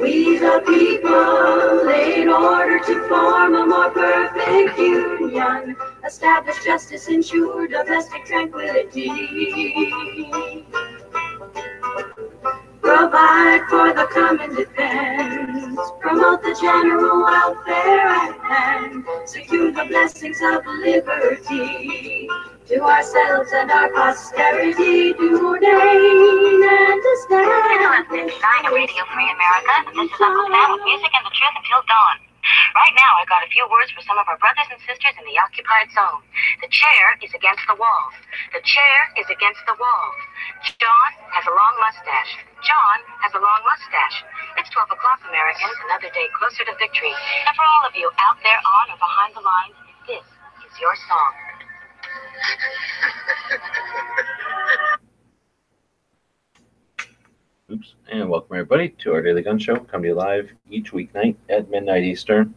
We the people, in order to form a more perfect union, establish justice, ensure domestic tranquility, provide for the common defense, promote the general welfare, and secure the blessings of liberty to ourselves and our posterity, to ordain and establish. You're listening to Radio Free America. This is Uncle Sam with music and the truth until dawn. Right now, I've got a few words for some of our brothers and sisters in the occupied zone. The chair is against the wall. The chair is against the wall. John has a long mustache. John has a long mustache. It's 12 o'clock, Americans, another day closer to victory. And for all of you out there on or behind the lines, this is your song. Oops, and welcome everybody to our Daily Gun Show. Come to you live each weeknight at midnight Eastern.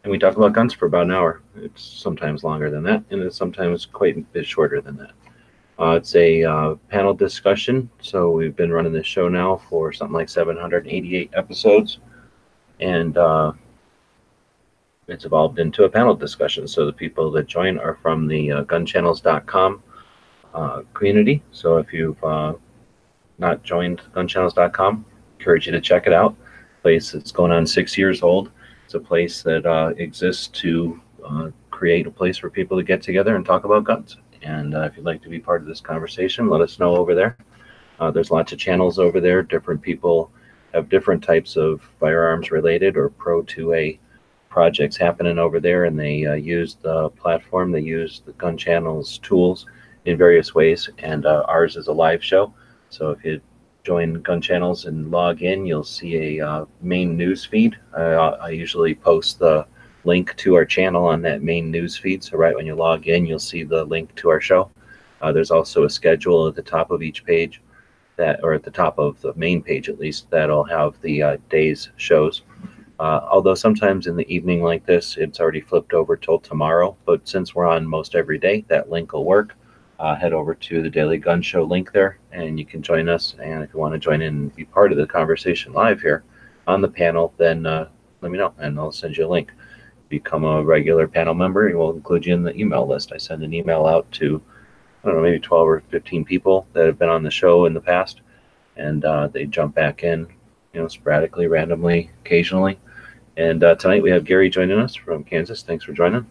And we talk about guns for about an hour. It's sometimes longer than that, and it's sometimes quite a bit shorter than that. It's a panel discussion, so we've been running this show now for something like 788 episodes, and it's evolved into a panel discussion. So the people that join are from the gunchannels.com community. So if you've not joined gunchannels.com, encourage you to check it out. Place that's going on 6 years old. It's a place that exists to create a place for people to get together and talk about guns. And if you'd like to be part of this conversation, let us know over there. There's lots of channels over there. Different people have different types of firearms related or pro 2A projects happening over there, and they use the platform. They use the Gun Channel's tools in various ways, and ours is a live show. So if you join Gun Channels and log in, you'll see a main news feed. I usually post the link to our channel on that main news feed. So right when you log in, you'll see the link to our show. There's also a schedule at the top of each page, or at the top of the main page at least, that'll have the day's shows. Although sometimes in the evening like this, it's already flipped over till tomorrow. But since we're on most every day, that link will work. Head over to the Daily Gun Show link there, and you can join us. And if you want to join in and be part of the conversation live here on the panel, then let me know, and I'll send you a link. Become a regular panel member, and we'll include you in the email list. I send an email out to, I don't know, maybe 12 or 15 people that have been on the show in the past, and they jump back in, sporadically, randomly, occasionally. And tonight we have Gary joining us from Kansas. Thanks for joining.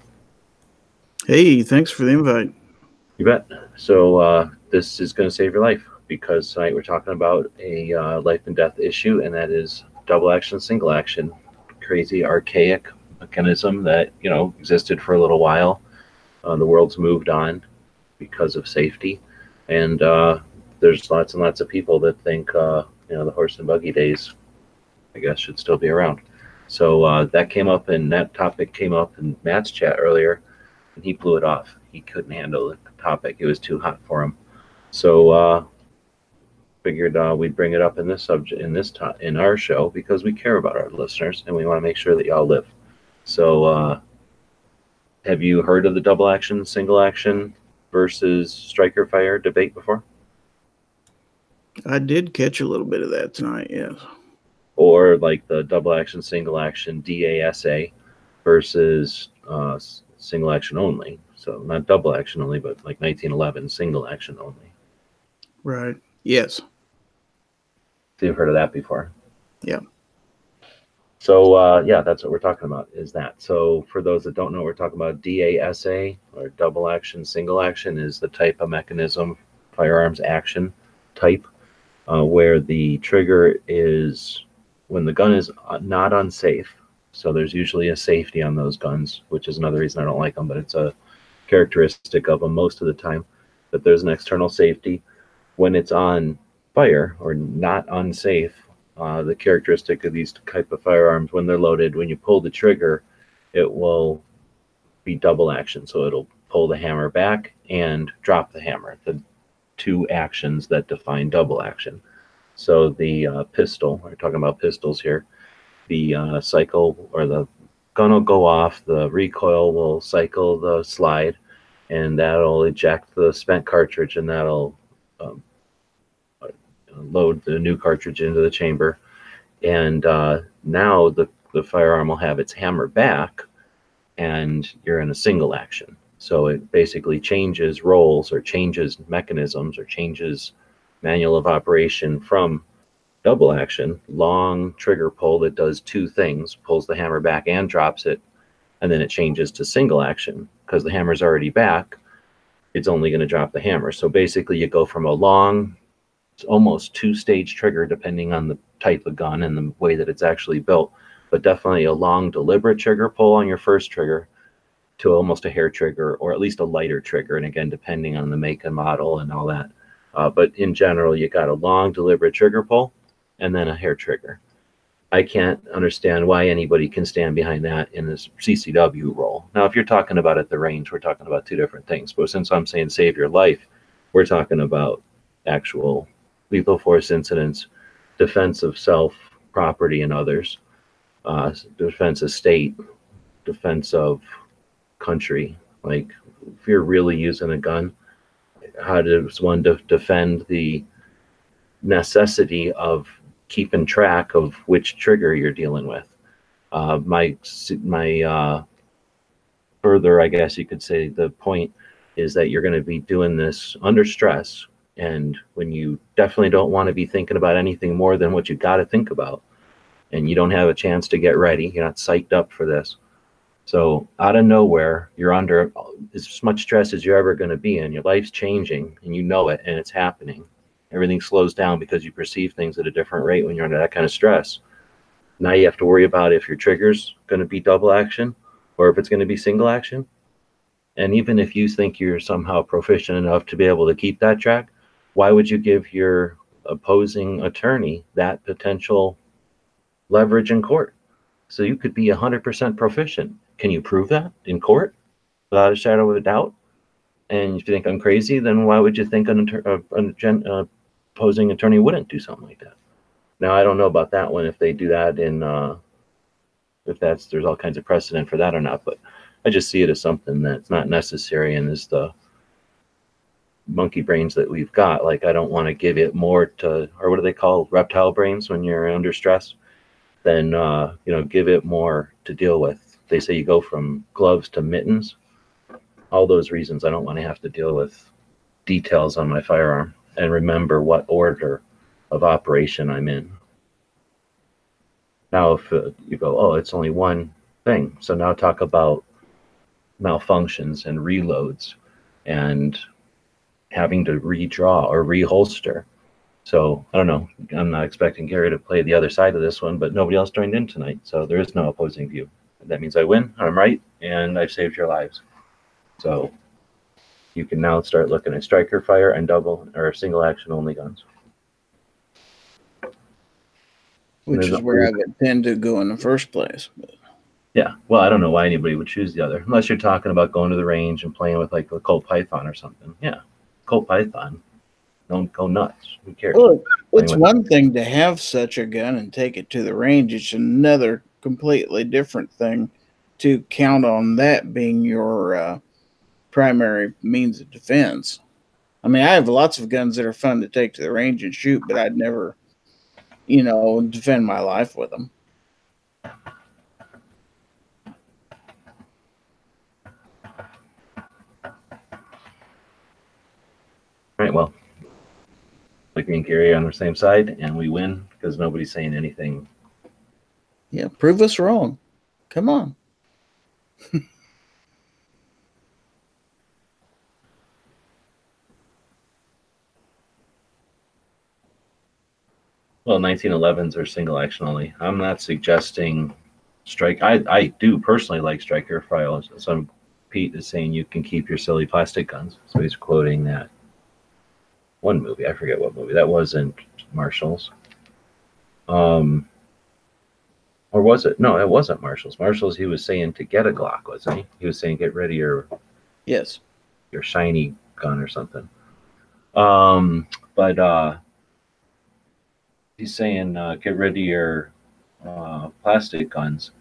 Hey, thanks for the invite. You bet. So this is going to save your life, because tonight we're talking about a life and death issue, and that is double action, single action, crazy, archaic mechanism that existed for a little while. The world's moved on because of safety, and there's lots and lots of people that think the horse and buggy days, I guess, should still be around. So that came up, and that topic came up in Matt's chat earlier, and he blew it off. He couldn't handle the topic. It was too hot for him. So figured we'd bring it up in this subject in our show, because we care about our listeners and we want to make sure that y'all live. So have you heard of the double action, single action versus striker fire debate before? I did catch a little bit of that tonight, yes. Or like the double action, single action, DASA versus single action only. So not double action only, but like 1911, single action only. Right. Yes. So you've heard of that before? Yeah. So yeah, that's what we're talking about, is that. So for those that don't know what we're talking about, DASA, or double action, single action, is the type of mechanism, firearms action type, where the trigger is when the gun is not unsafe. So there's usually a safety on those guns, which is another reason I don't like them, but it's a characteristic of them most of the time, that there's an external safety. When it's on fire or not unsafe, the characteristic of these type of firearms, when they're loaded, when you pull the trigger, it will be double action. So it'll pull the hammer back and drop the hammer, the two actions that define double action. So the pistol, we're talking about pistols here, the cycle, or the gun will go off, the recoil will cycle the slide, and that'll eject the spent cartridge, and that'll load the new cartridge into the chamber. And now the firearm will have its hammer back, and you're in a single action. So it basically changes roles or changes mechanisms or changes manual of operation from double action, long trigger pull that does two things, pulls the hammer back and drops it, and then it changes to single action. Because the hammer's already back, it's only going to drop the hammer. So basically you go from a long, almost two-stage trigger, depending on the type of gun and the way that it's actually built, but definitely a long deliberate trigger pull on your first trigger, to almost a hair trigger, or at least a lighter trigger, and again depending on the make and model and all that. But in general, you got a long deliberate trigger pull and then a hair trigger. I can't understand why anybody can stand behind that in this CCW role. Now, if you're talking about at the range, we're talking about two different things. But since I'm saying save your life, we're talking about actual lethal force incidents, defense of self, property, and others, defense of state, defense of country. Like, if you're really using a gun, how does one defend the necessity of keeping track of which trigger you're dealing with? My further, I guess you could say, the point is that you're going to be doing this under stress, and when you definitely don't want to be thinking about anything more than what you got to think about, and you don't have a chance to get ready, you're not psyched up for this. So out of nowhere, you're under as much stress as you're ever going to be in. Your life's changing, and you know it, and it's happening. Everything slows down because you perceive things at a different rate when you're under that kind of stress. Now you have to worry about if your trigger's going to be double action or if it's going to be single action. And even if you think you're somehow proficient enough to be able to keep that track, why would you give your opposing attorney that potential leverage in court? So you could be 100% proficient. Can you prove that in court without a shadow of a doubt? And if you think I'm crazy, then why would you think an opposing attorney wouldn't do something like that? Now, I don't know about that one, if they do that in, if there's all kinds of precedent for that or not, but I just see it as something that's not necessary, and is the monkey brains that we've got. Like, I don't want to give it more to, or what do they call, reptile brains when you're under stress, then, give it more to deal with. They say you go from gloves to mittens. All those reasons I don't want to have to deal with details on my firearm and remember what order of operation I'm in. Now, if you go, oh, it's only one thing. So now talk about malfunctions and reloads and having to redraw or reholster. So I don't know. I'm not expecting Gary to play the other side of this one, but nobody else joined in tonight. So there is no opposing view. That means I win, I'm right, and I've saved your lives. So you can now start looking at striker fire and double or single action only guns. Which is where I would tend to go in the first place. But. Yeah, well, I don't know why anybody would choose the other, unless you're talking about going to the range and playing with like a Colt Python or something. Yeah, Colt Python, don't go nuts. Who cares? Well, it's one thing to have such a gun and take it to the range. It's another completely different thing to count on that being your primary means of defense. I mean, I have lots of guns that are fun to take to the range and shoot, but I'd never, defend my life with them. Right, well, like me and Gary are on the same side, and we win because nobody's saying anything. Yeah, prove us wrong. Come on. Well, 1911s are single action only. I'm not suggesting strike. I do personally like striker fire. Some Pete is saying you can keep your silly plastic guns. So he's quoting that one movie. I forget what movie. That wasn't Marshall's. Or was it? No, it wasn't Marshall's. Marshall's, he was saying to get a Glock, wasn't he? He was saying get rid of your shiny gun or something. But he's saying get rid of your plastic guns.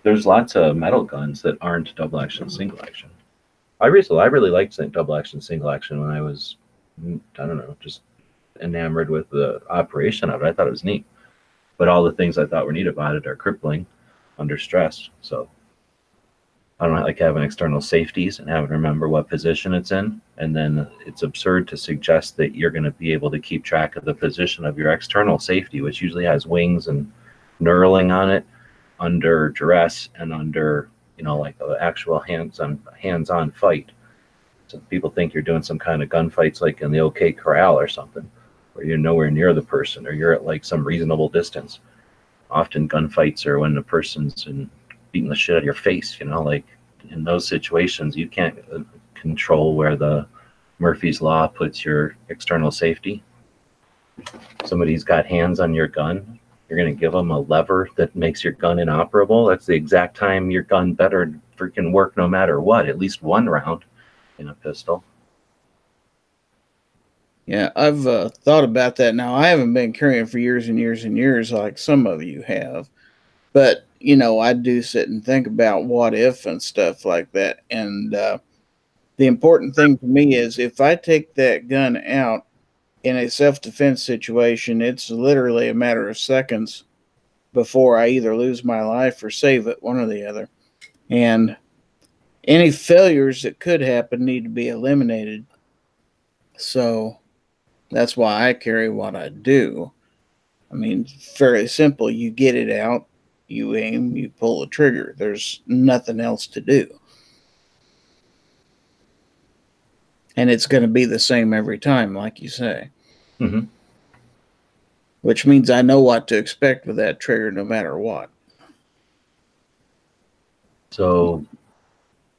There's lots of metal guns that aren't double action, single action. I really liked double action, single action when I was, I don't know, just enamored with the operation of it. I thought it was neat. But all the things I thought were neat about it are crippling under stress. So I don't like having external safeties and having to remember what position it's in. And then it's absurd to suggest that you're going to be able to keep track of the position of your external safety, which usually has wings and knurling on it, under duress and under, like the actual hands-on fight. So people think you're doing some kind of gunfights like in the OK Corral or something, where you're nowhere near the person or you're at like some reasonable distance. Often gunfights are when the person's beating the shit out of your face, like in those situations, you can't control where the Murphy's Law puts your external safety. Somebody's got hands on your gun. You're going to give them a lever that makes your gun inoperable. That's the exact time your gun better freaking work no matter what, at least one round in a pistol. Yeah, I've thought about that now. I haven't been carrying for years and years and years like some of you have. But, I do sit and think about what if and stuff like that. And the important thing for me is if I take that gun out in a self-defense situation, it's literally a matter of seconds before I either lose my life or save it, one or the other. And any failures that could happen need to be eliminated. So that's why I carry what I do. I mean, fairly simple. You get it out, you aim, you pull the trigger. There's nothing else to do. And it's going to be the same every time, like you say. Mm-hmm. Which means I know what to expect with that trigger no matter what. So,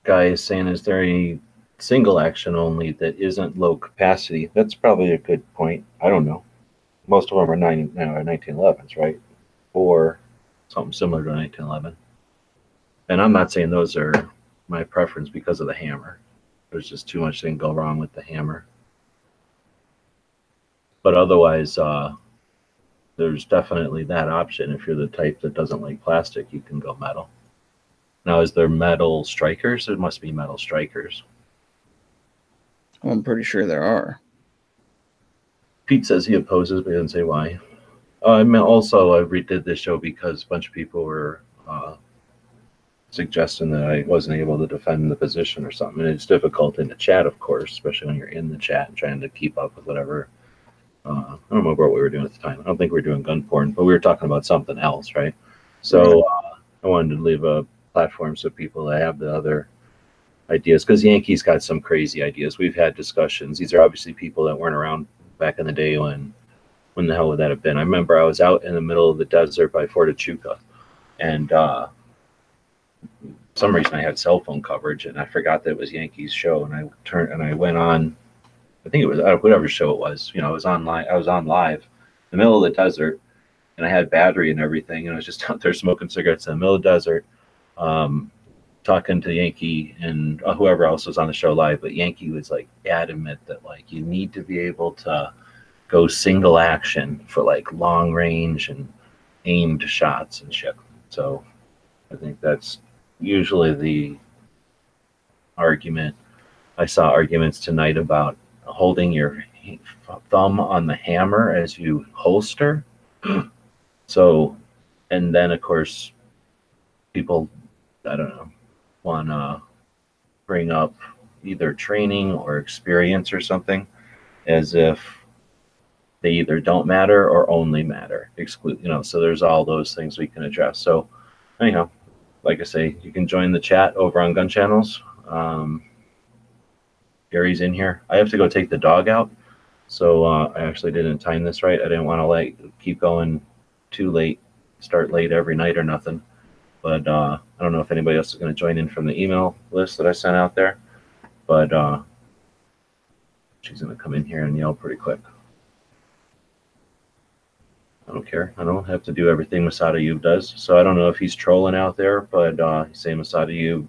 Guy is saying, is there any single action only that isn't low capacity? That's probably a good point. I don't know. Most of them are 1911s, right? Or something similar to 1911. And I'm not saying those are my preference because of the hammer. There's just too much thing go wrong with the hammer. But otherwise, there's definitely that option. If you're the type that doesn't like plastic, you can go metal. Now, is there metal strikers? There must be metal strikers. Well, I'm pretty sure there are. Pete says he opposes, but he doesn't say why. I mean, also, I redid this show because a bunch of people were suggesting that I wasn't able to defend the position or something. And it's difficult in the chat, of course, especially when you're in the chat and trying to keep up with whatever. I don't remember what we were doing at the time. I don't think we were doing gun porn, but we were talking about something else, right? So I wanted to leave a platform so people that have the other ideas, because Yankees got some crazy ideas. We've had discussions. These are obviously people that weren't around back in the day when the hell would that have been? I remember I was out in the middle of the desert by Fort Echuca, and for some reason I had cell phone coverage, and I forgot that it was Yankees show, and I went on. I think it was whatever show it was. I was on live in the middle of the desert, and I had battery and everything, and I was just out there smoking cigarettes in the middle of the desert, talking to Yankee and whoever else was on the show live. But Yankee was like adamant that like you need to be able to go single action for like long range and aimed shots and shit. So I think that's usually the argument. I saw arguments tonight about holding your thumb on the hammer as you holster. So, and then of course, people, I don't know, want to bring up either training or experience or something as if they either don't matter or only matter. So there's all those things we can address. So anyhow, like I say, you can join the chat over on Gun Channels. Gary's in here. I have to go take the dog out, so I actually didn't time this right. I didn't want to keep going too late, start late every night or nothing. But I don't know if anybody else is going to join in from the email list that I sent out there. But she's going to come in here and yell pretty quick. I don't care. I don't have to do everything Masada Yub does. So I don't know if he's trolling out there, but he's saying Masada Yub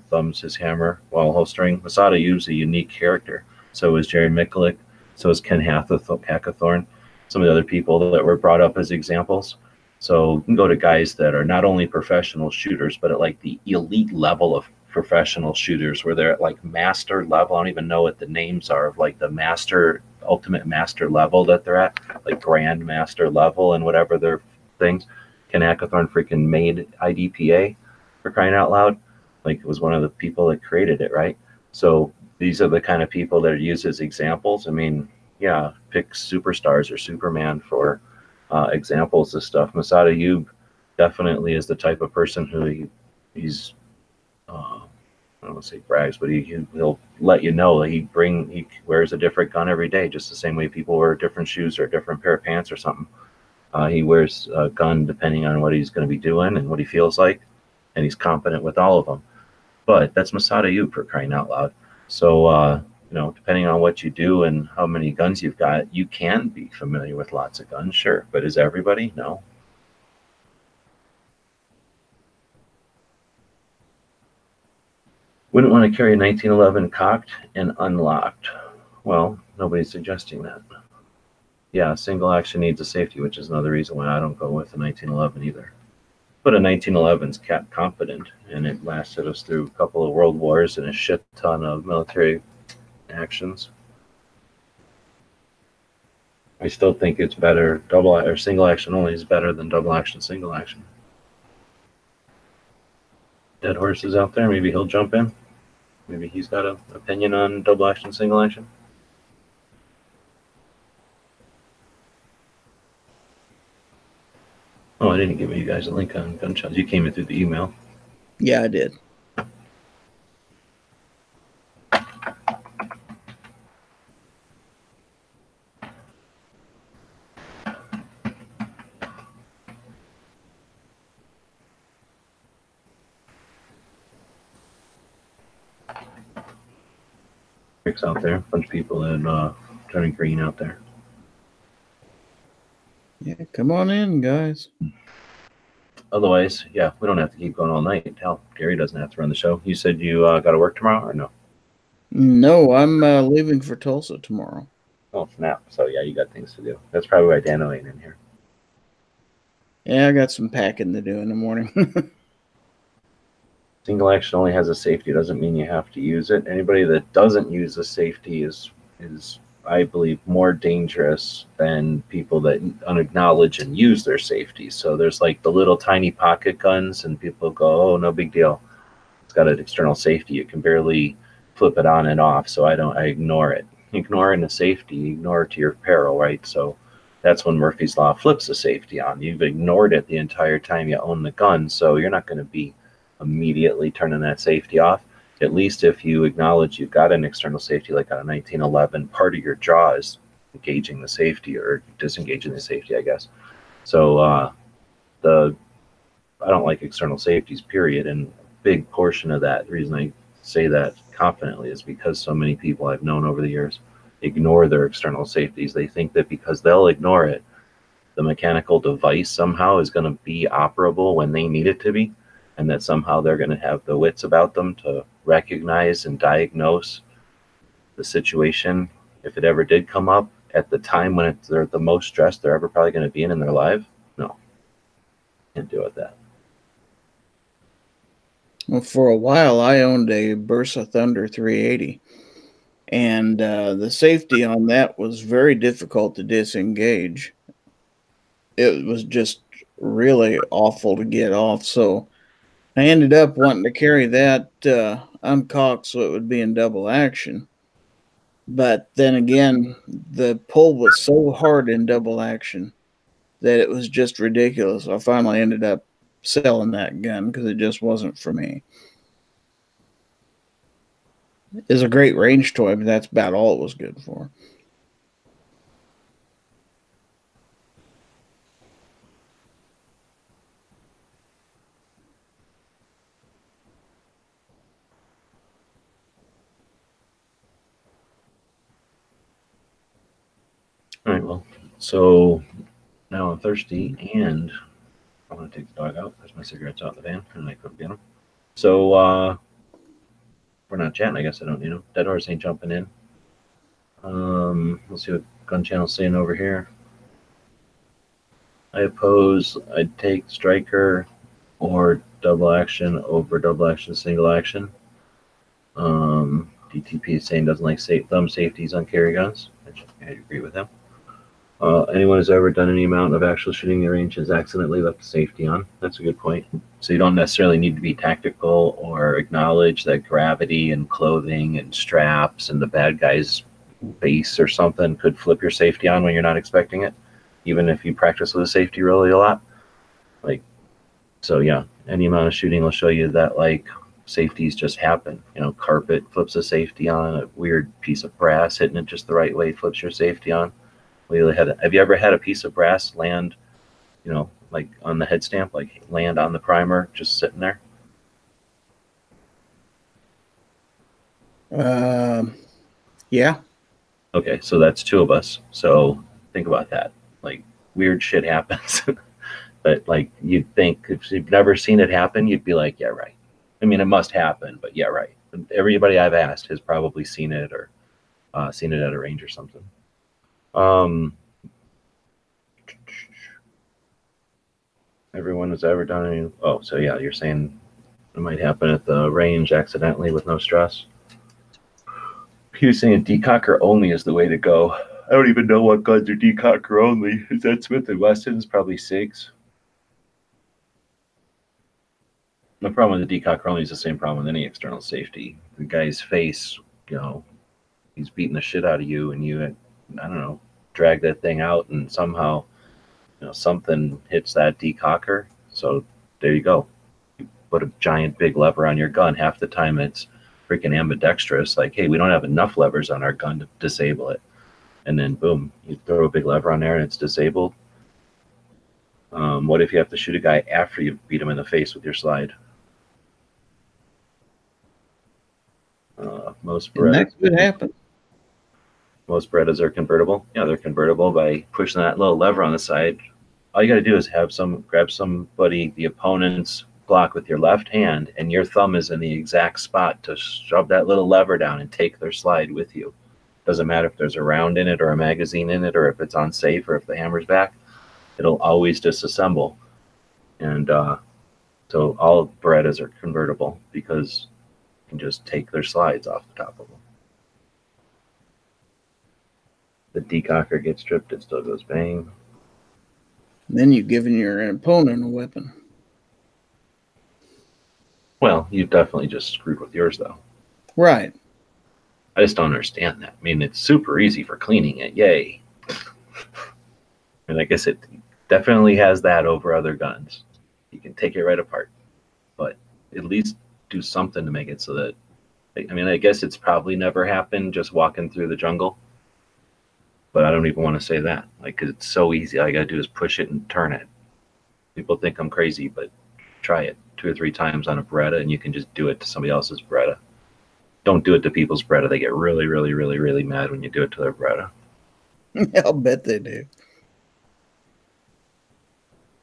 thumbs his hammer while holstering. Masada Yub's a unique character. So is Jerry Mikulik. So is Ken Hackathorn. Some of the other people that were brought up as examples. So you can go to guys that are not only professional shooters, but at like the elite level of professional shooters, where they're at like master level. I don't even know what the names are of like the master, ultimate master level that they're at, like grand master level and whatever their things. Ken Ackathorn freaking made IDPA, for crying out loud. Like, it was one of the people that created it, right? So these are the kind of people that are used as examples. I mean, yeah, pick superstars or Superman for examples of stuff. Masada Ayub definitely is the type of person who he's I don't want to say brags, but he'll let you know that he wears a different gun every day, just the same way people wear different shoes or a different pair of pants or something. He wears a gun depending on what he's going to be doing and what he feels like, and he's competent with all of them. But that's Masada Ayub, for crying out loud. So, you know, depending on what you do and how many guns you've got, you can be familiar with lots of guns, sure. But is everybody? No. Wouldn't want to carry a 1911 cocked and unlocked. Well, nobody's suggesting that. Yeah, single action needs a safety, which is another reason why I don't go with a 1911 either. But a 1911's competent, and it lasted us through a couple of world wars and a shit ton of military actions. I still think it's better, double or single action only is better than double action single action. Dead Horse is out there, maybe he'll jump in. Maybe he's got an opinion on double action, single action. Oh, I didn't give you guys a link on Gunshots. You came in through the email. Yeah, I did. Rick's out there. A bunch of people that turning green out there. Yeah, come on in, guys. Otherwise, yeah, we don't have to keep going all night. Hell, Gary doesn't have to run the show. You said you got to work tomorrow, or no? No, I'm leaving for Tulsa tomorrow. Oh, snap. So, yeah, you got things to do. That's probably why Dano ain't in here. Yeah, I got some packing to do in the morning. Single action only has a safety. Doesn't mean you have to use it. Anybody that doesn't use the safety is I believe, more dangerous than people that unacknowledge and use their safety. So there's like the little tiny pocket guns, and people go, oh, no big deal. It's got an external safety. You can barely flip it on and off. So I ignore it. Ignoring the safety, ignore it to your peril, right? So that's when Murphy's Law flips the safety on. You've ignored it the entire time you own the gun. So you're not going to be immediately turning that safety off. At least if you acknowledge you've got an external safety, like on a 1911, part of your draw is engaging the safety or disengaging the safety, I guess. So I don't like external safeties, period. And a big portion of that, the reason I say that confidently, is because so many people I've known over the years ignore their external safeties. They think that because they'll ignore it, the mechanical device somehow is going to be operable when they need it to be, and that somehow they're going to have the wits about them to recognize and diagnose the situation if it ever did come up at the time when they're the most stressed they're ever probably going to be in their life. No, can't do it that. Well, for a while, I owned a Bursa Thunder 380, and the safety on that was very difficult to disengage. It was just really awful to get off, so I ended up wanting to carry that uncocked so it would be in double action. But then again, the pull was so hard in double action that it was just ridiculous. I finally ended up selling that gun because it just wasn't for me. It's a great range toy, but that's about all it was good for. All right, well, so now I'm thirsty and I want to take the dog out. There's my cigarettes out in the van, and I couldn't get them. So we're not chatting. I guess I don't need them. Dead Horse ain't jumping in. Let's see what Gun Channel's saying over here. I oppose I'd take striker or double action over double action, single action. DTP is saying doesn't like thumb safeties on carry guns. I agree with him. Anyone who's ever done any amount of actual shooting in the range has accidentally left the safety on. That's a good point. So you don't necessarily need to be tactical or acknowledge that gravity and clothing and straps and the bad guy's base or something could flip your safety on when you're not expecting it, even if you practice with a safety really a lot. Like, so yeah, any amount of shooting will show you that like safeties just happen. You know, carpet flips a safety on, a weird piece of brass hitting it just the right way flips your safety on. Have you ever had a piece of brass land, you know, like on the head stamp, like land on the primer, just sitting there? Yeah. Okay, so that's two of us. So think about that. Like weird shit happens. But like you'd think if you've never seen it happen, you'd be like, yeah, right. I mean, it must happen, but yeah, right. Everybody I've asked has probably seen it or seen it at a range or something. Everyone has ever done any. Oh, so yeah, you're saying it might happen at the range accidentally with no stress. You're saying decocker only is the way to go. I don't even know what guns are decocker only. Is that Smith & Wesson's? Probably SIGs. The problem with the decocker only is the same problem with any external safety. The guy's face, you know, he's beating the shit out of you, and you, I don't know, drag that thing out, and somehow, you know, something hits that decocker. So there you go. You put a giant big lever on your gun. Half the time it's freaking ambidextrous. Like, hey, we don't have enough levers on our gun to disable it. And then boom, you throw a big lever on there and it's disabled. What if you have to shoot a guy after you've beat him in the face with your slide? Most Berettas. That could happen. Most Berettas are convertible. Yeah, they're convertible by pushing that little lever on the side. All you got to do is grab somebody, the opponent's block with your left hand, and your thumb is in the exact spot to shove that little lever down and take their slide with you. Doesn't matter if there's a round in it or a magazine in it or if it's unsafe or if the hammer's back. It'll always disassemble. And so all Berettas are convertible because you can just take their slides off the top of them. The decocker gets stripped, it still goes bang. Then you've given your opponent a weapon. Well, you definitely just screwed with yours, though. Right. I just don't understand that. I mean, it's super easy for cleaning it. Yay. And I guess it definitely has that over other guns. You can take it right apart. But at least do something to make it so that, I mean, I guess it's probably never happened just walking through the jungle. But I don't even want to say that. Like, 'cause it's so easy. All you got to do is push it and turn it. People think I'm crazy, but try it 2 or 3 times on a Beretta, and you can just do it to somebody else's Beretta. Don't do it to people's Beretta. They get really, really, really, really mad when you do it to their Beretta. I'll bet they do.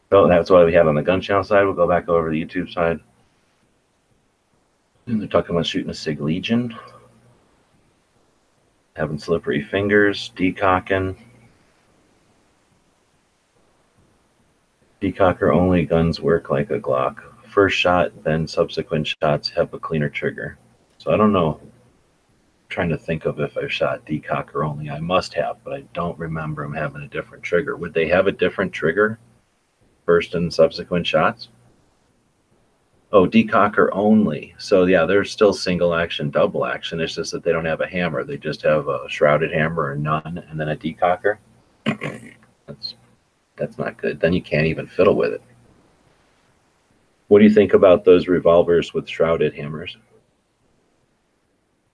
So that's what we have on the gun channel side. We'll go back over to the YouTube side. And they're talking about shooting a SIG Legion. Having slippery fingers, decocking. Decocker only guns work like a Glock. First shot, then subsequent shots have a cleaner trigger. So I don't know. I'm trying to think of if I've shot decocker only. I must have, but I don't remember them having a different trigger. Would they have a different trigger? First and subsequent shots? Oh, decocker only. So yeah, there's still single action, double action. It's just that they don't have a hammer. They just have a shrouded hammer or none, and then a decocker. That's not good. Then you can't even fiddle with it. What do you think about those revolvers with shrouded hammers?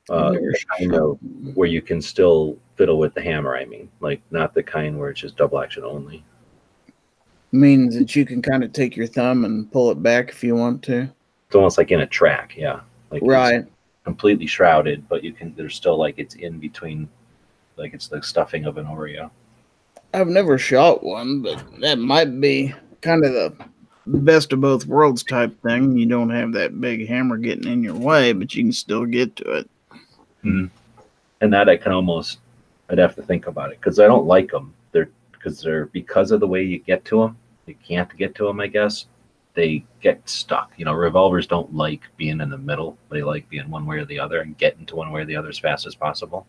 The kind of where you can still fiddle with the hammer, I mean. Like, not the kind where it's just double action only. Means that you can kind of take your thumb and pull it back if you want to. It's almost like in a track, yeah. Like right. It's completely shrouded, but you can. There's still like it's in between, like it's the stuffing of an Oreo. I've never shot one, but that might be kind of the best of both worlds type thing. You don't have that big hammer getting in your way, but you can still get to it. Mm-hmm. And that I'd have to think about it because I don't like them. Because of the way you get to them. You can't get to them, I guess. They get stuck. You know, revolvers don't like being in the middle. They like being one way or the other and getting to one way or the other as fast as possible.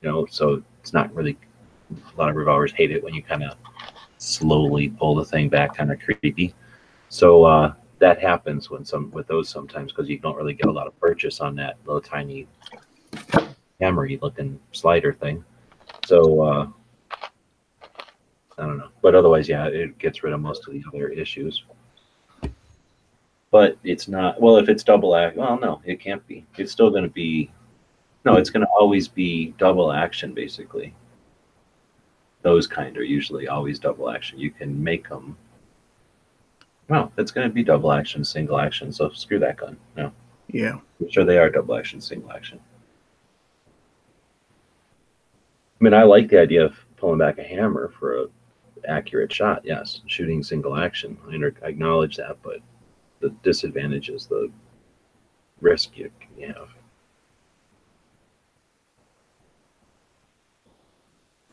You know, so it's not really A lot of revolvers hate it when you kind of slowly pull the thing back, kind of creepy. So that happens with those sometimes because you don't really get a lot of purchase on that little tiny hammery looking slider thing. So I don't know, but otherwise, yeah, it gets rid of most of the other issues. But it's not, well, if it's double action, well, no, it can't be. It's still going to be, no, it's going to always be double action, basically. Those kind are usually always double action. You can make them, well, it's going to be double action, single action, so screw that gun. No. Yeah. I'm sure they are double action, single action. I mean, I like the idea of pulling back a hammer for an accurate shot, yes. Shooting single action, I acknowledge that, but the disadvantage is the risk you have.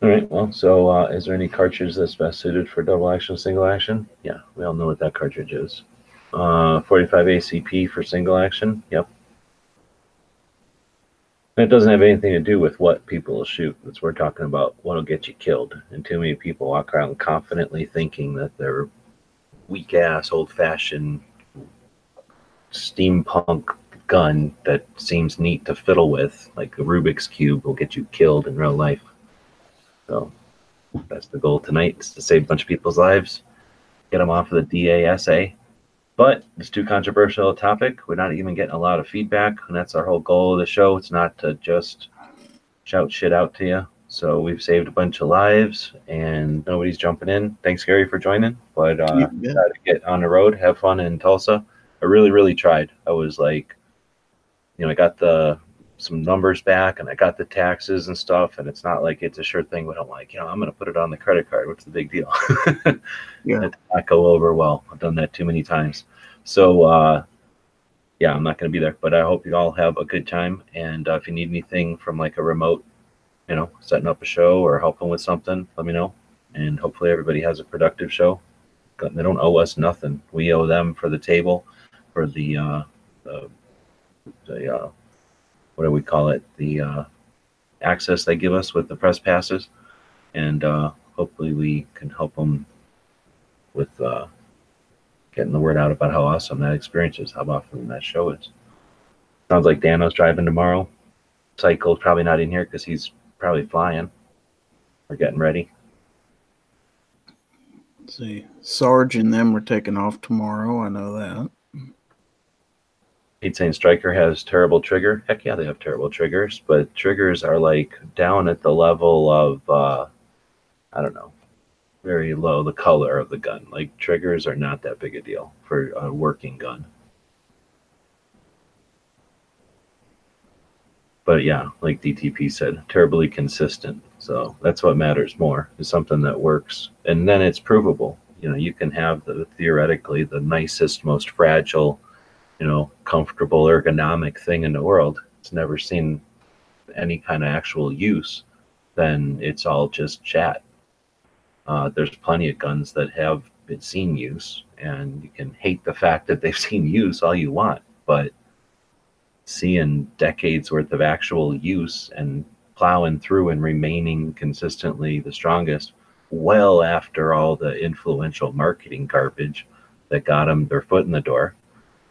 All right, well, so is there any cartridge that's best suited for double action, single action? Yeah, we all know what that cartridge is. 45 ACP for single action, yep. And it doesn't have anything to do with what people will shoot. It's we're talking about what'll get you killed. And too many people walk around confidently thinking that they're weak-ass, old-fashioned steampunk gun that seems neat to fiddle with, like a Rubik's Cube, will get you killed in real life. So that's the goal tonight, is to save a bunch of people's lives, get them off of the DASA. But it's too controversial a topic. We're not even getting a lot of feedback, and that's our whole goal of the show. It's not to just shout shit out to you. So we've saved a bunch of lives, and nobody's jumping in. Thanks, Gary, for joining. But try to get on the road, have fun in Tulsa. I really, really tried. I was like, I got some numbers back, and I got the taxes and stuff, and it's not like it's a sure thing. But I'm like, I'm going to put it on the credit card. What's the big deal? Yeah. It did not go over well. I've done that too many times. So, yeah, I'm not going to be there. But I hope you all have a good time. And if you need anything from like a remote, setting up a show or helping with something, let me know. And hopefully everybody has a productive show. They don't owe us nothing. We owe them for the table, for the what do we call it? The access they give us with the press passes. And hopefully we can help them with getting the word out about how awesome that experience is, how often that show is. Sounds like Dano's driving tomorrow. Cycle's probably not in here because he's probably flying or getting ready. Let's see. Sarge and them are taking off tomorrow. I know that. He's saying Striker has terrible trigger. Heck yeah, they have terrible triggers, but triggers are like down at the level of, I don't know, very low, the color of the gun. Like triggers are not that big a deal for a working gun. But yeah, like DTP said, terribly consistent. So that's what matters more, is something that works. And then it's provable. You can have theoretically the nicest, most fragile, comfortable, ergonomic thing in the world. It's never seen any kind of actual use. Then it's all just chat. There's plenty of guns that have been seen use, and you can hate the fact that they've seen use all you want, but seeing decades worth of actual use and plowing through and remaining consistently the strongest well after all the influential marketing garbage that got them their foot in the door.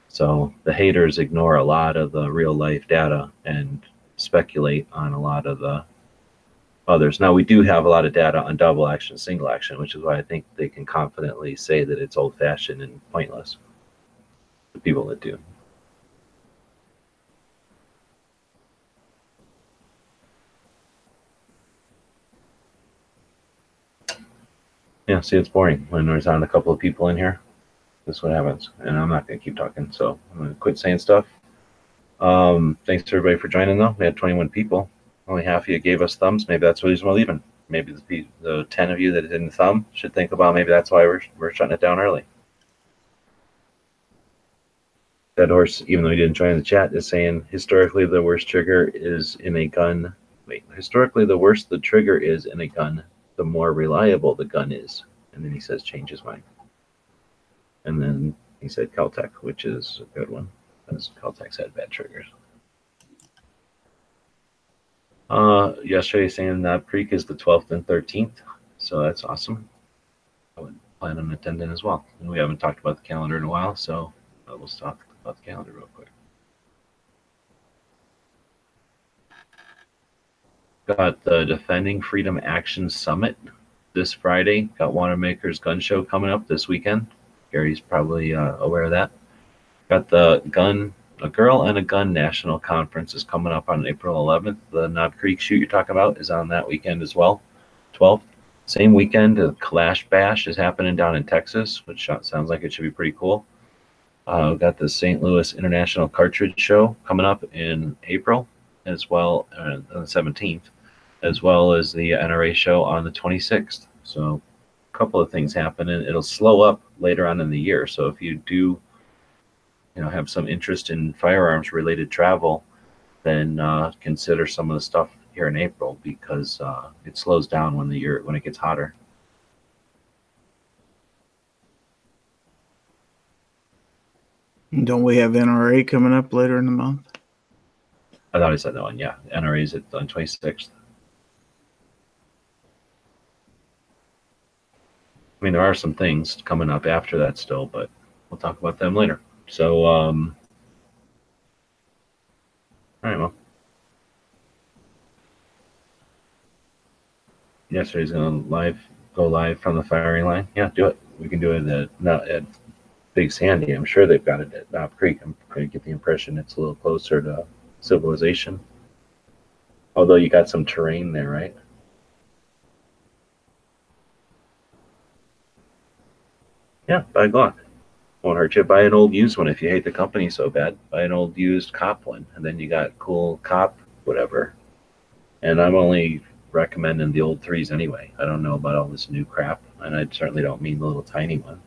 So the haters ignore a lot of the real life data and speculate on a lot of the others. Now, we do have a lot of data on double action, single action, which is why I think they can confidently say that it's old fashioned and pointless. The people that do. Yeah, see, it's boring when there's not a couple of people in here. That's what happens. And I'm not going to keep talking, so I'm going to quit saying stuff. Thanks to everybody for joining, though. We had 21 people. Only half of you gave us thumbs. Maybe that's the reason we're leaving. Maybe the 10 of you that didn't thumb should think about maybe that's why we're shutting it down early. That horse, even though he didn't join the chat, is saying historically the worst trigger is in a gun. Wait, historically the worse the trigger is in a gun, the more reliable the gun is. And then he says change his mind. And then he said Caltech, which is a good one, because Caltech's had bad triggers. Yesterday saying Knob Creek is the 12th and 13th, so that's awesome. I would plan on attending as well. And we haven't talked about the calendar in a while, so we'll talk about the calendar real quick. Got the Defending Freedom Action Summit this Friday. Got Wanamaker's Gun Show coming up this weekend. Gary's probably aware of that. Got the A Girl and a Gun National Conference is coming up on April 11th. The Knob Creek shoot you're talking about is on that weekend as well, 12th. Same weekend, the Clash Bash is happening down in Texas, which sounds like it should be pretty cool. We've got the St. Louis International Cartridge Show coming up in April, as well on the 17th, as well as the NRA show on the 26th. So a couple of things happening. It'll slow up later on in the year. So if you do, have some interest in firearms related travel, then consider some of the stuff here in April, because it slows down when it gets hotter. Don't we have NRA coming up later in the month? I thought I said that one. Yeah, NRA is on 26th. I mean, there are some things coming up after that still, but we'll talk about them later. So, all right, well, yesterday's going to go live from the firing line. Yeah, do it. We can do it at Big Sandy. I'm sure they've got it at Knob Creek. I'm going to get the impression it's a little closer to civilization. Although you got some terrain there, right? Yeah, buy a Glock. Won't hurt you. Buy an old used one if you hate the company so bad. Buy an old used cop one, and then you got cool cop whatever. And I'm only recommending the old 3s anyway. I don't know about all this new crap, and I certainly don't mean the little tiny ones.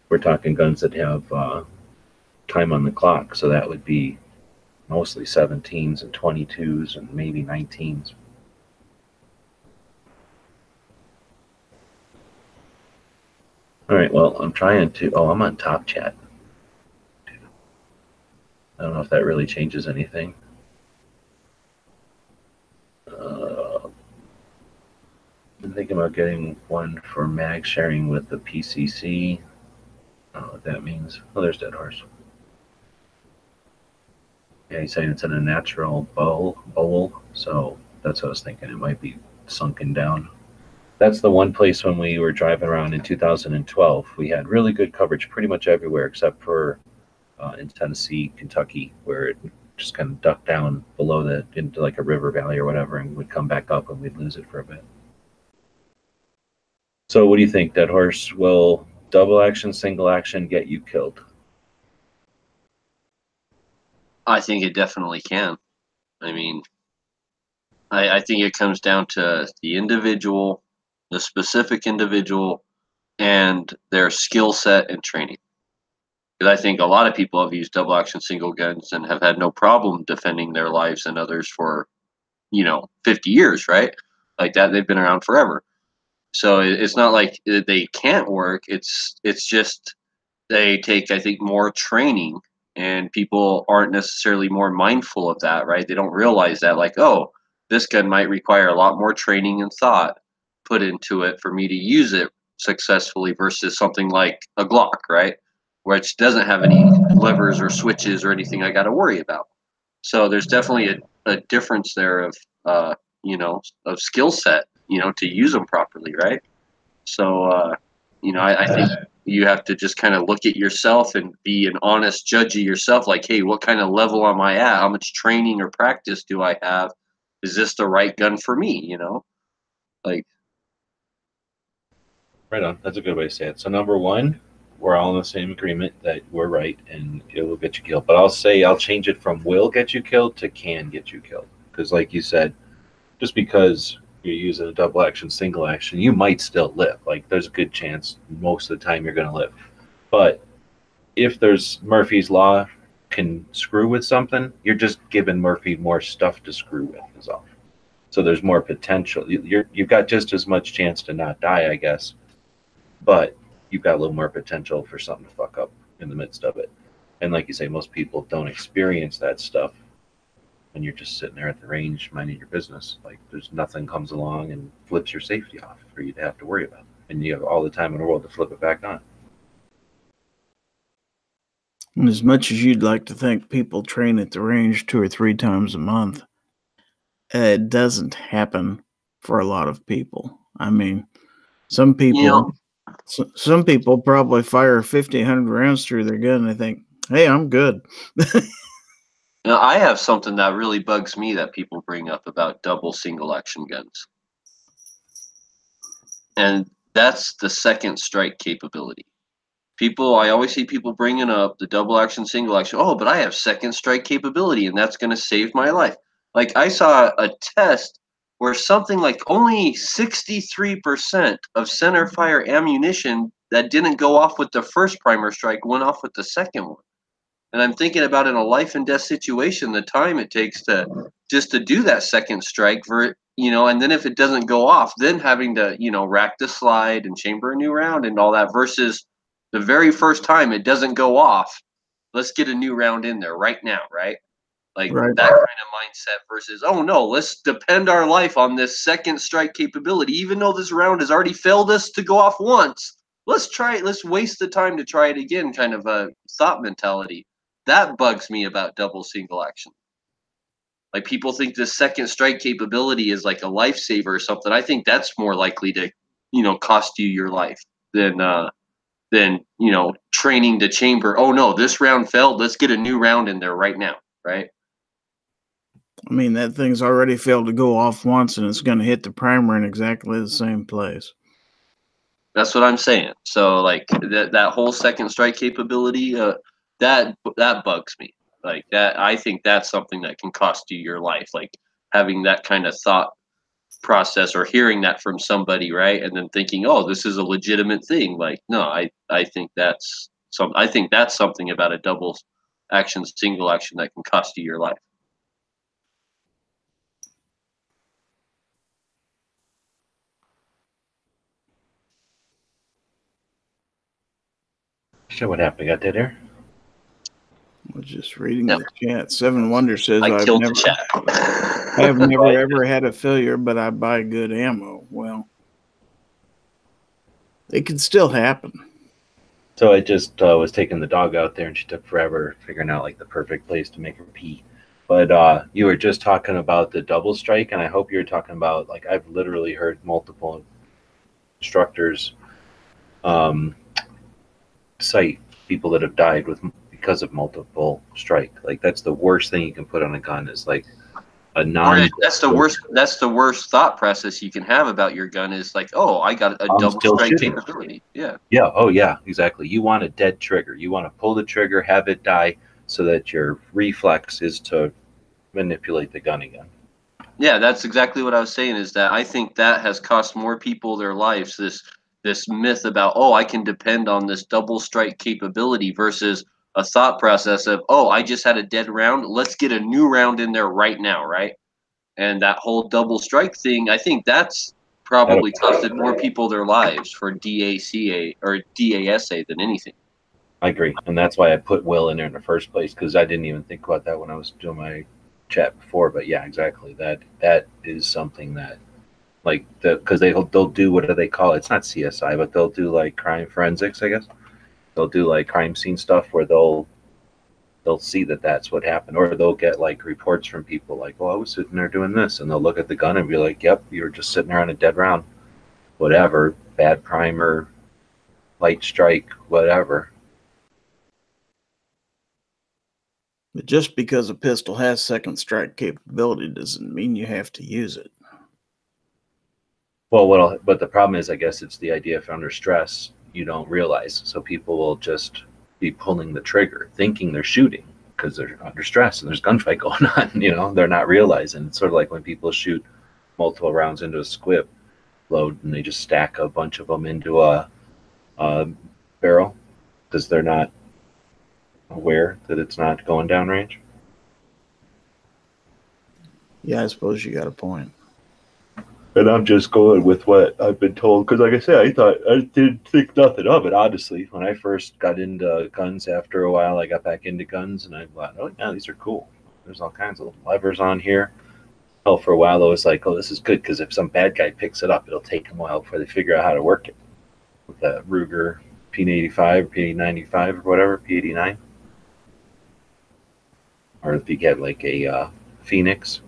We're talking guns that have time on the clock, so that would be mostly 17s and 22s and maybe 19s. All right, well, I'm trying to... Oh, I'm on Top Chat. I don't know if that really changes anything. I'm thinking about getting one for mag sharing with the PCC. I don't know what that means. Oh, there's Dead Horse. Yeah, he's saying it's in a natural bowl, so that's what I was thinking. It might be sunken down. That's the one place when we were driving around in 2012, we had really good coverage pretty much everywhere except for in Tennessee, Kentucky, where it just kind of ducked down below into like a river valley or whatever, and would come back up and we'd lose it for a bit. So what do you think, Dead Horse? Will double action, single action get you killed? I think it definitely can. I mean, I think it comes down to the individual, the specific individual, and their skill set and training. Because I think a lot of people have used double action single guns and have had no problem defending their lives and others for, 50 years, right? Like that, they've been around forever. So it's not like they can't work. It's just they take, I think, more training, and people aren't necessarily more mindful of that, right? They don't realize that, like, oh, this gun might require a lot more training and thought put into it for me to use it successfully versus something like a Glock, right? Which doesn't have any levers or switches or anything I got to worry about. So there's definitely a difference there of, of skill set, to use them properly, right? So, I think you have to just kind of look at yourself and be an honest judge of yourself. Like, hey, what kind of level am I at? How much training or practice do I have? Is this the right gun for me? Like. Right on. That's a good way to say it. So number one, we're all in the same agreement that we're right and it will get you killed. But I'll change it from will get you killed to can get you killed. Because like you said, just because you're using a double action, single action, you might still live. Like there's a good chance most of the time you're going to live. But if there's Murphy's Law can screw with something, you're just giving Murphy more stuff to screw with is all. So there's more potential. You've got just as much chance to not die, I guess. But you've got a little more potential for something to fuck up in the midst of it. And like you say, most people don't experience that stuff when you're just sitting there at the range minding your business. Like there's nothing comes along and flips your safety off for you to have to worry about, and you have all the time in the world to flip it back on. And as much as you'd like to think people train at the range 2 or 3 times a month, it doesn't happen for a lot of people. I mean, some people, some people probably fire 50, 100 rounds through their gun and they think, hey, I'm good. Now, I have something that really bugs me that people bring up about double single action guns. And that's the second strike capability. I always see people bringing up the double action, single action. Oh, but I have second strike capability, and that's going to save my life. Like I saw a test where something like only 63% of center fire ammunition that didn't go off with the first primer strike went off with the second one. And I'm thinking about in a life and death situation, the time it takes to just to do that second strike and then if it doesn't go off, then having to, rack the slide and chamber a new round and all that versus the very first time it doesn't go off. Let's get a new round in there right now, right? Like Right. that kind of mindset versus, oh no, let's depend our life on this second strike capability. Even though this round has already failed us to go off once, let's try it. Let's waste the time to try it again, kind of a thought mentality. That bugs me about double single action. Like people think this second strike capability is like a lifesaver or something. I think that's more likely to, cost you your life than training to chamber. Oh no, this round failed. Let's get a new round in there right now, right? I mean, that thing's already failed to go off once and it's going to hit the primer in exactly the same place. That's what I'm saying. So like that whole second strike capability, that bugs me. Like that, I think that's something that can cost you your life. Like having that kind of thought process or hearing that from somebody, right? And then thinking, oh, this is a legitimate thing. Like, no, I think that's something about a double action, single action that can cost you your life. Shit, what happened? I got dead air? I was just reading the chat. Seven Wonder says, I I've killed never, the chat. I have never ever had a failure, but I buy good ammo. Well, it could still happen. So I just was taking the dog out there, and she took forever figuring out like the perfect place to make her pee. But you were just talking about the double strike, and I hope you're talking about, like, I've literally heard multiple instructors cite people that have died because of multiple strike. Like that's the worst thing you can put on a gun is like a non. That's the worst. That's the worst thought process you can have about your gun is like, oh, I got a double strike capability. Yeah. Yeah. Oh, yeah. Exactly. You want a dead trigger. You want to pull the trigger, have it die, so that your reflex is to manipulate the gun again. Yeah, that's exactly what I was saying. Is that I think that has cost more people their lives. This myth about, oh, I can depend on this double strike capability versus a thought process of, oh, I just had a dead round. Let's get a new round in there right now, right? And that whole double strike thing, I think that's probably costed more people their lives for DACA or DASA than anything. I agree, and that's why I put Will in there in the first place, because I didn't even think about that when I was doing my chat before. But yeah, exactly. That is something that, like, because they'll do, what do they call it? It's not CSI, but they'll do like crime forensics, I guess. They'll do like crime scene stuff where they'll see that that's what happened, or they'll get like reports from people like, oh, I was sitting there doing this, and they'll look at the gun and be like, yep, you were just sitting there on a dead round, whatever, bad primer, light strike, whatever. But just because a pistol has second strike capability doesn't mean you have to use it. Well, but the problem is, I guess it's the idea of under stress, you don't realize. So people will just be pulling the trigger, thinking they're shooting because they're under stress and there's gunfight going on. They're not realizing. It's sort of like when people shoot multiple rounds into a squib load and they just stack a bunch of them into a barrel because they're not aware that it's not going down range. Yeah, I suppose you got a point. And I'm just going with what I've been told, because like I said, I didn't think nothing of it, honestly. When I first got into guns, after a while, I got back into guns, and I thought, oh, yeah, these are cool. There's all kinds of levers on here. Oh, for a while I was like, oh, this is good because if some bad guy picks it up, it'll take them a while before they figure out how to work it. With the Ruger P85 or P95 or whatever, P89. Or if you get like a Phoenix,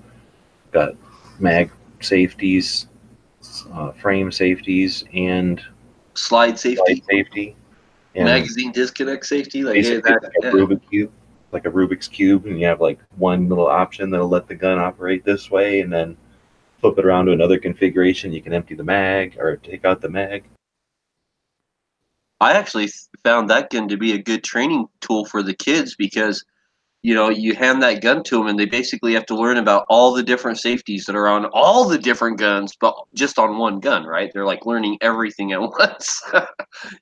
got mag safeties, frame safeties, and Slide safety, and magazine disconnect safety, like basically like a Rubik's cube, and you have like one little option that'll let the gun operate this way, and then flip it around to another configuration. You can empty the mag or take out the mag. I actually found that gun to be a good training tool for the kids because, you know, you hand that gun to them and they basically have to learn about all the different safeties that are on all the different guns, but just on one gun, right? They're like learning everything at once,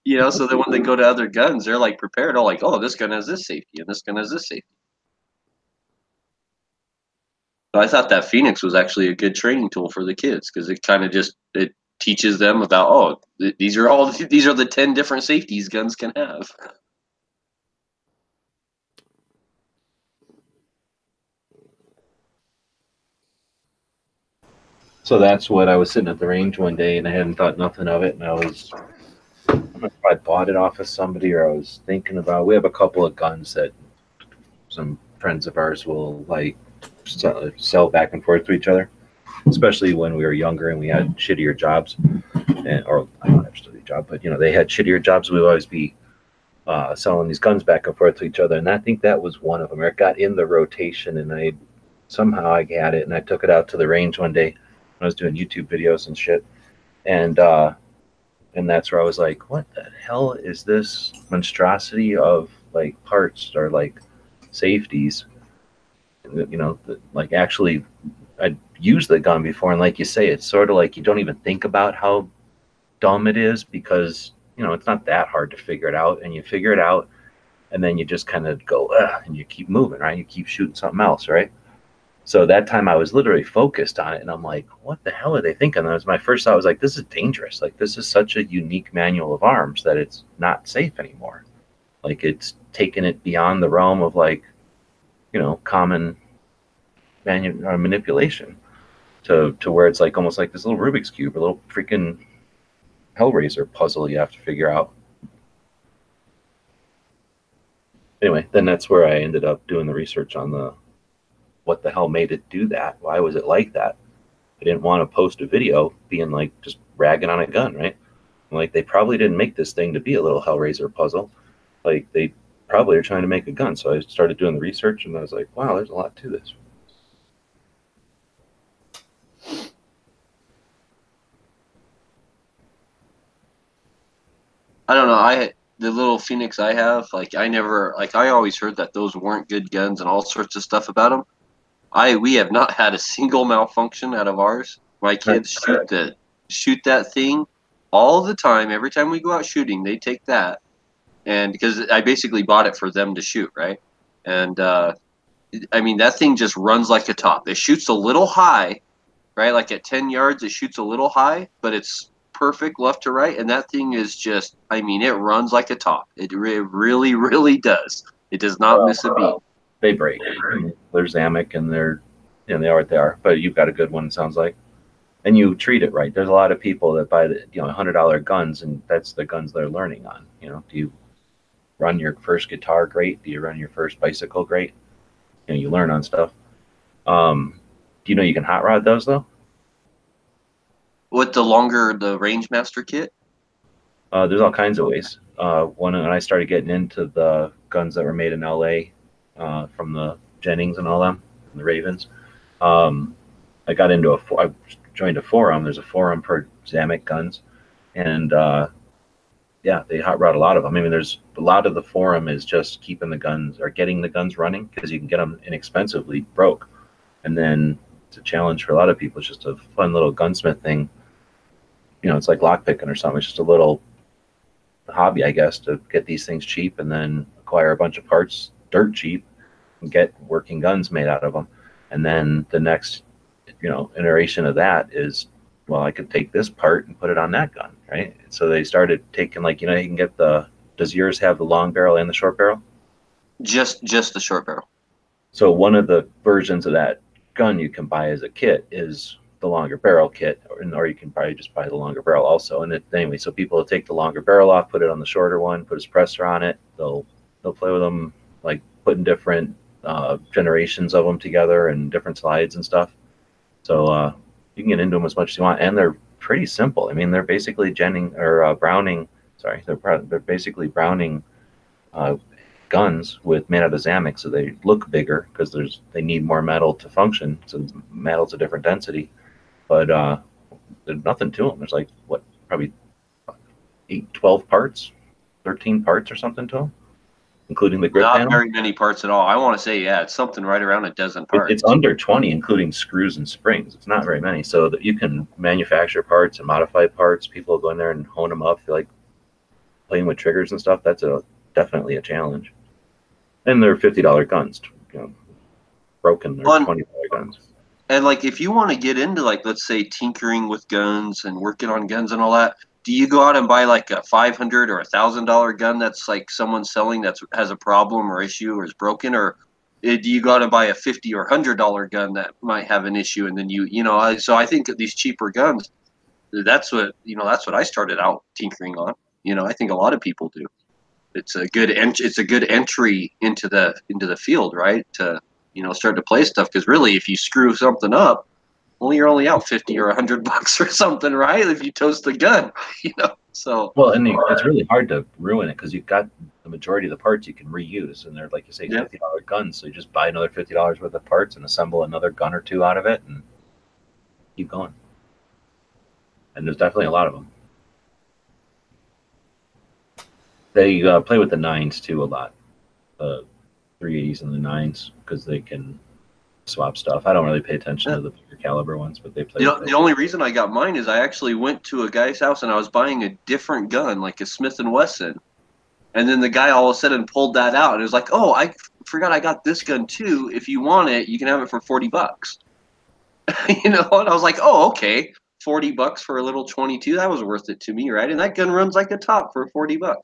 you know, so that when they go to other guns, they're like prepared. Oh, like, oh, this gun has this safety and this gun has this safety. So I thought that Phoenix was actually a good training tool for the kids because it kind of just, it teaches them about, oh, these are the 10 different safeties guns can have. So that's what I was sitting at the range one day, and I hadn't thought nothing of it, and I don't know if I bought it off of somebody or I was thinking about. We have a couple of guns that some friends of ours will like sell back and forth to each other, especially when we were younger and we had shittier jobs, or I don't have a shitty job, but you know, they had shittier jobs. We would always be selling these guns back and forth to each other, and I think that was one of them. Or it got in the rotation, and somehow I had it, and I took it out to the range one day when I was doing YouTube videos and shit, and that's where I was like, what the hell is this monstrosity of like parts or like safeties? You know, like actually I'd used the gun before, and like you say, it's sort of like you don't even think about how dumb it is because, you know, it's not that hard to figure it out, and you figure it out and then you just kind of go, and you keep moving, right? You keep shooting something else, right? So that time I was literally focused on it, and I'm like, what the hell are they thinking? That was my first thought. I was like, this is dangerous. Like, this is such a unique manual of arms that it's not safe anymore. Like, it's taken it beyond the realm of, like, you know, common manipulation to where it's like almost like this little Rubik's Cube, a little freaking Hellraiser puzzle you have to figure out. Anyway, then that's where I ended up doing the research on what the hell made it do that? Why was it like that? I didn't want to post a video being like just ragging on a gun, right? Like, they probably didn't make this thing to be a little Hellraiser puzzle. Like, they probably are trying to make a gun. So I started doing the research, and I was like, wow, there's a lot to this. I don't know. The little Phoenix I have, like, I always heard that those weren't good guns and all sorts of stuff about them. We have not had a single malfunction out of ours. My kids shoot that thing all the time. Every time we go out shooting, they take that, and because I basically bought it for them to shoot, right? And I mean, that thing just runs like a top. It shoots a little high, right? Like at 10 yards, it shoots a little high, but it's perfect left to right, and that thing is just, I mean, it runs like a top. It really, really does. It does not miss a beat. They break. They're Zamek, and they are what they are. But you've got a good one, it sounds like, and you treat it right. There's a lot of people that buy the $100 guns, and that's the guns they're learning on. You know, do you run your first guitar great? Do you run your first bicycle great? You know, you learn on stuff. Do you know you can hot rod those though? What, the Range Master kit? There's all kinds of ways. When I started getting into the guns that were made in LA, from the Jennings and all them, and the Ravens, I got into I joined a forum. There's a forum for Zamek guns, and yeah, they hot rod a lot of them. I mean, there's a lot of the forum is just keeping the guns or getting the guns running because you can get them inexpensively broke, and then it's a challenge for a lot of people. It's just a fun little gunsmith thing. You know, it's like lockpicking or something. It's just a little hobby, I guess, to get these things cheap and then acquire a bunch of parts dirt cheap and get working guns made out of them. And then the next, iteration of that is, well, I could take this part and put it on that gun, right? So they started taking, like, you can get does yours have the long barrel and the short barrel? Just the short barrel. So one of the versions of that gun you can buy as a kit is the longer barrel kit, or you can probably just buy the longer barrel also. And anyway, so people will take the longer barrel off, put it on the shorter one, put a suppressor on it. They'll play with them, like putting different generations of them together and different slides and stuff. So you can get into them as much as you want, and they're pretty simple. I mean, they're basically Browning. Sorry, they're basically Browning guns with made out of Zamek, so they look bigger because they need more metal to function. So metal's a different density, but there's nothing to them. There's like probably 12 parts, 13 parts or something to them, including the grip Not panel. very many parts at all. I want to say, yeah, it's something right around a dozen parts. It's under 20, including screws and springs. It's not very many, so that you can manufacture parts and modify parts. People will go in there and hone them up. If you like playing with triggers and stuff, that's definitely a challenge. And they're $50 guns. Broken, they're $20 guns. And like, if you want to get into, like, let's say tinkering with guns and working on guns and all that, do you go out and buy like a $500 or $1,000 gun that's like someone selling that has a problem or issue or is broken, or do you go out and buy a $50 or $100 gun that might have an issue, and then so I think that these cheaper guns, that's what I started out tinkering on. I think a lot of people do. It's a good entry into the field, right? To start to play stuff, because really, if you screw something up, you're only out $50 or $100 or something, right? If you toast the gun, So well, and it's really hard to ruin it because you've got the majority of the parts you can reuse, and they're, like you say, $50 guns. So you just buy another $50 worth of parts and assemble another gun or two out of it, and keep going. And there's definitely a lot of them. They play with the 9s too a lot, 380s and the 9s, because they can swap stuff. I don't really pay attention to the bigger caliber ones, but they play. The only reason I got mine is I actually went to a guy's house and I was buying a different gun, like a Smith & Wesson, and then the guy all of a sudden pulled that out and it was like, "Oh, I forgot I got this gun too. If you want it, you can have it for $40." And I was like, "Oh, okay, $40 for a little 22. That was worth it to me, right?" And that gun runs like a top for $40.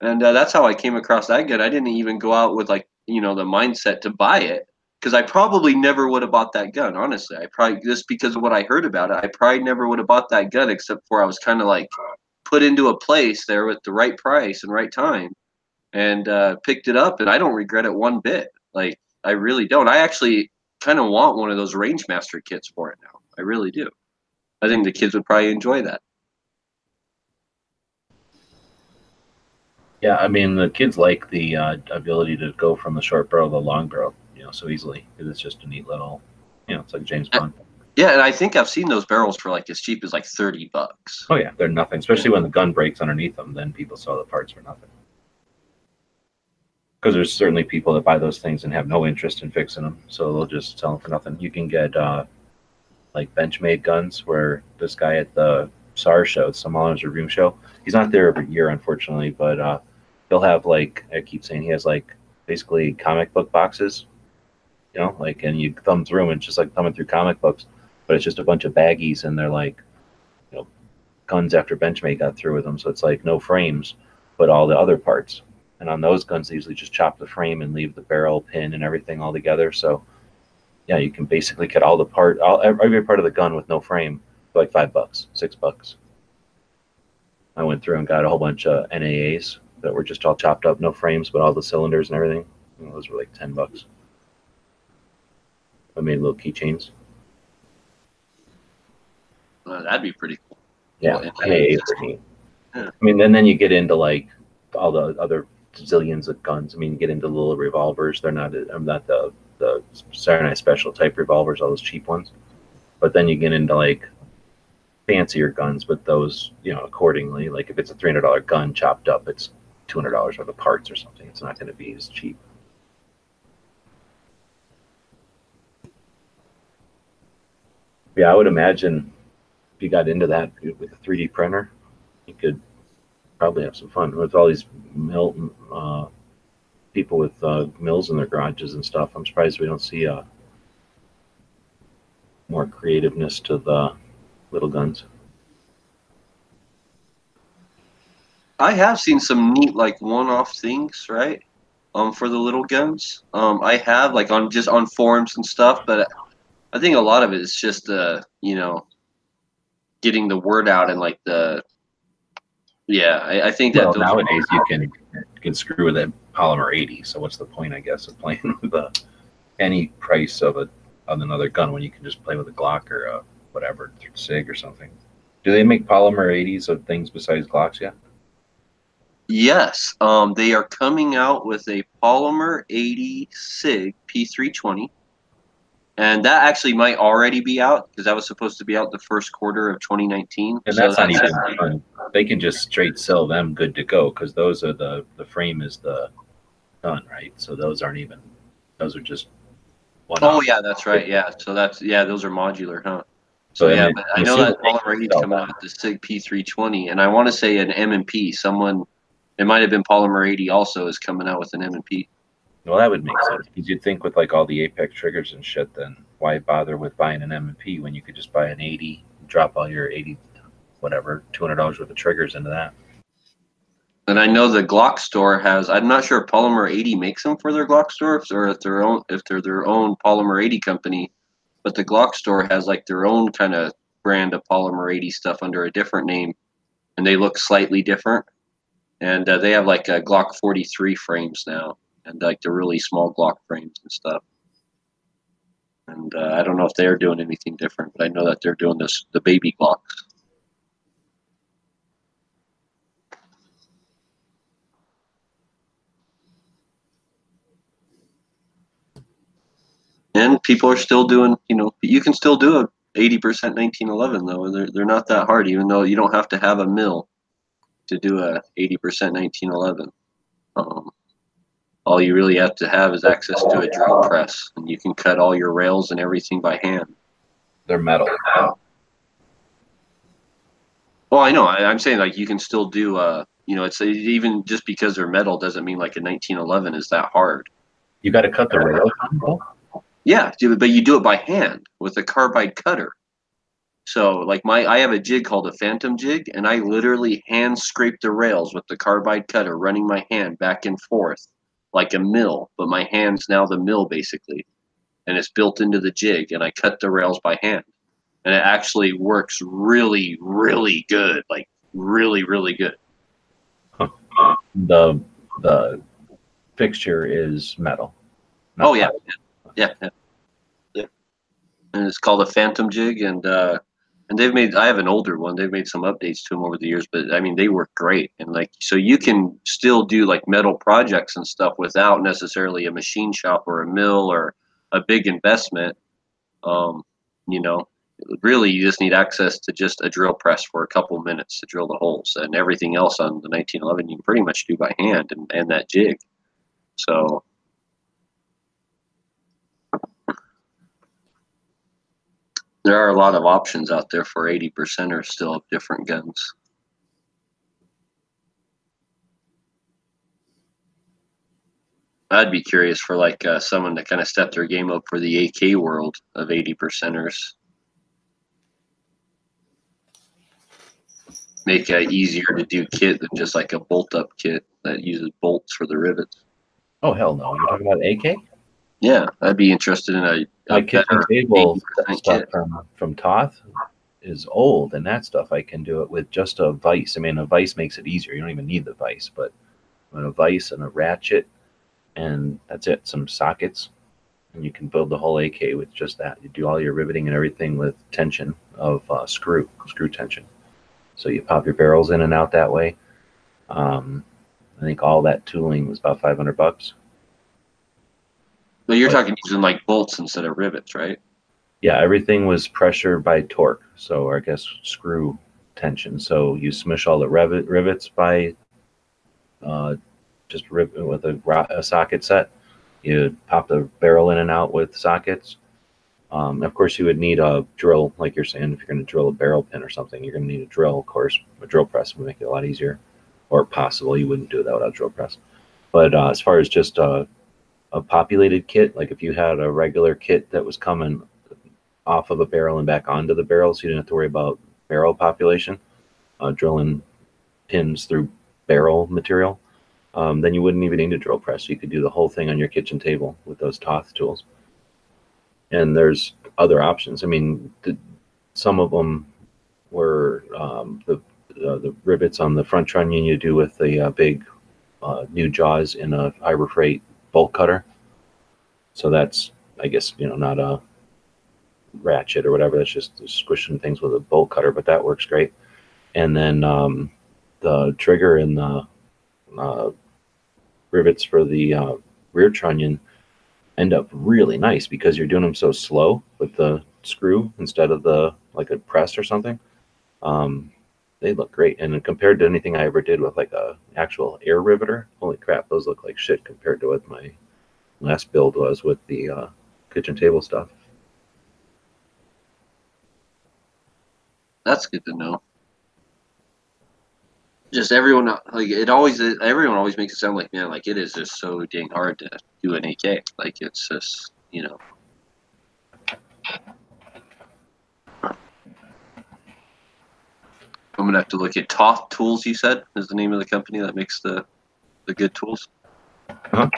And that's how I came across that gun. I didn't even go out with the mindset to buy it, because I probably never would have bought that gun. Honestly, I probably, just because of what I heard about it, I probably never would have bought that gun, except for I was kind of like put into a place there with the right price and right time, and picked it up, and I don't regret it one bit. Like, I really don't. I actually kind of want one of those Rangemaster kits for it now. I really do. I think the kids would probably enjoy that. Yeah, I mean, the kids like the ability to go from the short barrel to the long barrel, so easily. It's just a neat little, it's like James Bond. Yeah, and I think I've seen those barrels for like as cheap as like $30. Oh yeah, they're nothing. Especially when the gun breaks underneath them, then people sell the parts for nothing. Because there's certainly people that buy those things and have no interest in fixing them, so they'll just sell them for nothing. You can get like Benchmade guns, where this guy at the SAR show, some Hollers Review show, he's not there every year, unfortunately, but he'll have, like, I keep saying, he has like basically comic book boxes, and you thumb through them, and it's just like thumbing through comic books, but it's just a bunch of baggies, and they're like, guns after Benchmade got through with them, so it's like no frames, but all the other parts. And on those guns, they usually just chop the frame and leave the barrel, pin, and everything all together. So yeah, you can basically get all the every part of the gun with no frame for like $5, $6. I went through and got a whole bunch of NAAs that were just all chopped up, no frames, but all the cylinders and everything. Those were like $10. I made little keychains. That'd be pretty cool. Yeah, NAAs are neat. Yeah. I mean, and then you get into like all the other zillions of guns. I mean, you get into little revolvers. They're not. I'm not the Saturday Night Special type revolvers, all those cheap ones. But then you get into like fancier guns, but those, accordingly. Like if it's a $300 gun chopped up, it's $200 worth of parts or something. It's not going to be as cheap. Yeah, I would imagine if you got into that with a 3D printer, you could probably have some fun with all these people with mills in their garages and stuff. I'm surprised we don't see more creativeness to the little guns. I have seen some neat, like, one-off things, right? for the little guns. I have like on forums and stuff, but I think a lot of it is just getting the word out and like I think that Well, those nowadays you can screw with a polymer 80. So what's the point, I guess, of playing with any price of another gun when you can just play with a Glock or a whatever Sig or something? Do they make polymer 80s of things besides Glocks yet? Yes, they are coming out with a polymer 80 Sig P320, and that actually might already be out because that was supposed to be out the first quarter of 2019. And So that's not even fun. They can just straight sell them good to go because those are the frame is the gun, right? So those aren't even, those are just one Oh off. yeah, that's right. Yeah, so those are modular, huh? So So yeah, I'm but I know assuming that they polymer can 80 is sell coming that. out with the Sig P320, and I want to say an M&P. It might have been polymer 80 also is coming out with an M&P. Well, that would make sense because you'd think with like all the Apex triggers and shit, then why bother with buying an M&P when you could just buy an 80, drop all your 80, whatever, $200 worth of triggers into that. And I know the Glock store has. I'm not sure if Polymer 80 makes them for their Glock store, or if they're their own Polymer 80 company. But the Glock store has like their own kind of brand of Polymer 80 stuff under a different name, and they look slightly different. And they have like Glock 43 frames now, and like the really small Glock frames and stuff. And I don't know if they're doing anything different, but I know that they're doing the baby Glocks. And people are still doing, you can still do a 80% 1911 though. They're not that hard, even though you don't have to have a mill to do a 80% 1911. All you really have to have is access to a drill press, and you can cut all your rails and everything by hand. They're metal. Well, I know. I'm saying like you can still do. It's even just because they're metal doesn't mean like a 1911 is that hard. You got to cut the rails. Yeah, but you do it by hand with a carbide cutter. So like I have a jig called a phantom jig, and I literally hand scrape the rails with the carbide cutter, running my hand back and forth like a mill, but my hand's now the mill basically, and it's built into the jig, and I cut the rails by hand, and it actually works really, really good, like really, really good. The fixture is metal. Oh yeah, yeah. And it's called a phantom jig, and I have an older one. They've made some updates to them over the years, but I mean they work great. And like so you can still do like metal projects and stuff without necessarily a machine shop or a mill or a big investment. You know, really you just need access to just a drill press for a couple minutes to drill the holes, and everything else on the 1911 you can pretty much do by hand and that jig. So there are a lot of options out there for 80%ers still of different guns. I'd be curious for like someone to kind of step their game up for the AK world of 80%ers. Make it easier to do kit than just like a bolt up kit that uses bolts for the rivets. Oh hell no! You're talking about AK? Yeah, I'd be interested in a My kitchen table 80% stuff kit. from Toth is old, and that stuff I can do it with just a vise. I mean, a vise makes it easier. You don't even need the vise, but a vise and a ratchet, and that's it. Some sockets, and you can build the whole AK with just that. You do all your riveting and everything with tension of screw tension. So you pop your barrels in and out that way. I think all that tooling was about $500. But you're talking using like bolts instead of rivets, right? Yeah, everything was pressure by torque, so I guess screw tension. So you smush all the rivets by just with a socket set. You pop the barrel in and out with sockets. Of course, you would need a drill, like you're saying, if you're going to drill a barrel pin or something, you're going to need a drill. Of course, a drill press would make it a lot easier, or possible. You wouldn't do that without a drill press. But as far as just a populated kit, like if you had a regular kit that was coming off of a barrel and back onto the barrel, so you didn't have to worry about barrel population, drilling pins through barrel material, then you wouldn't even need a drill press. You could do the whole thing on your kitchen table with those Toth tools. And there's other options. I mean, some of them were the rivets on the front trunnion you do with the big new jaws in a Harbor Freight bolt cutter. So that's, I guess, not a ratchet or whatever. That's just squishing things with a bolt cutter, but that works great. And then the trigger and the rivets for the rear trunnion end up really nice because you're doing them so slow with the screw instead of like a press or something. They look great, and compared to anything I ever did with like a actual air riveter, holy crap, those look like shit compared to what my last build was with the kitchen table stuff. That's good to know. Just everyone everyone always makes it sound like, man, like it is just so dang hard to do an AK. Like it's just, I'm gonna have to look at Toth Tools. You said is the name of the company that makes the good tools. Huh?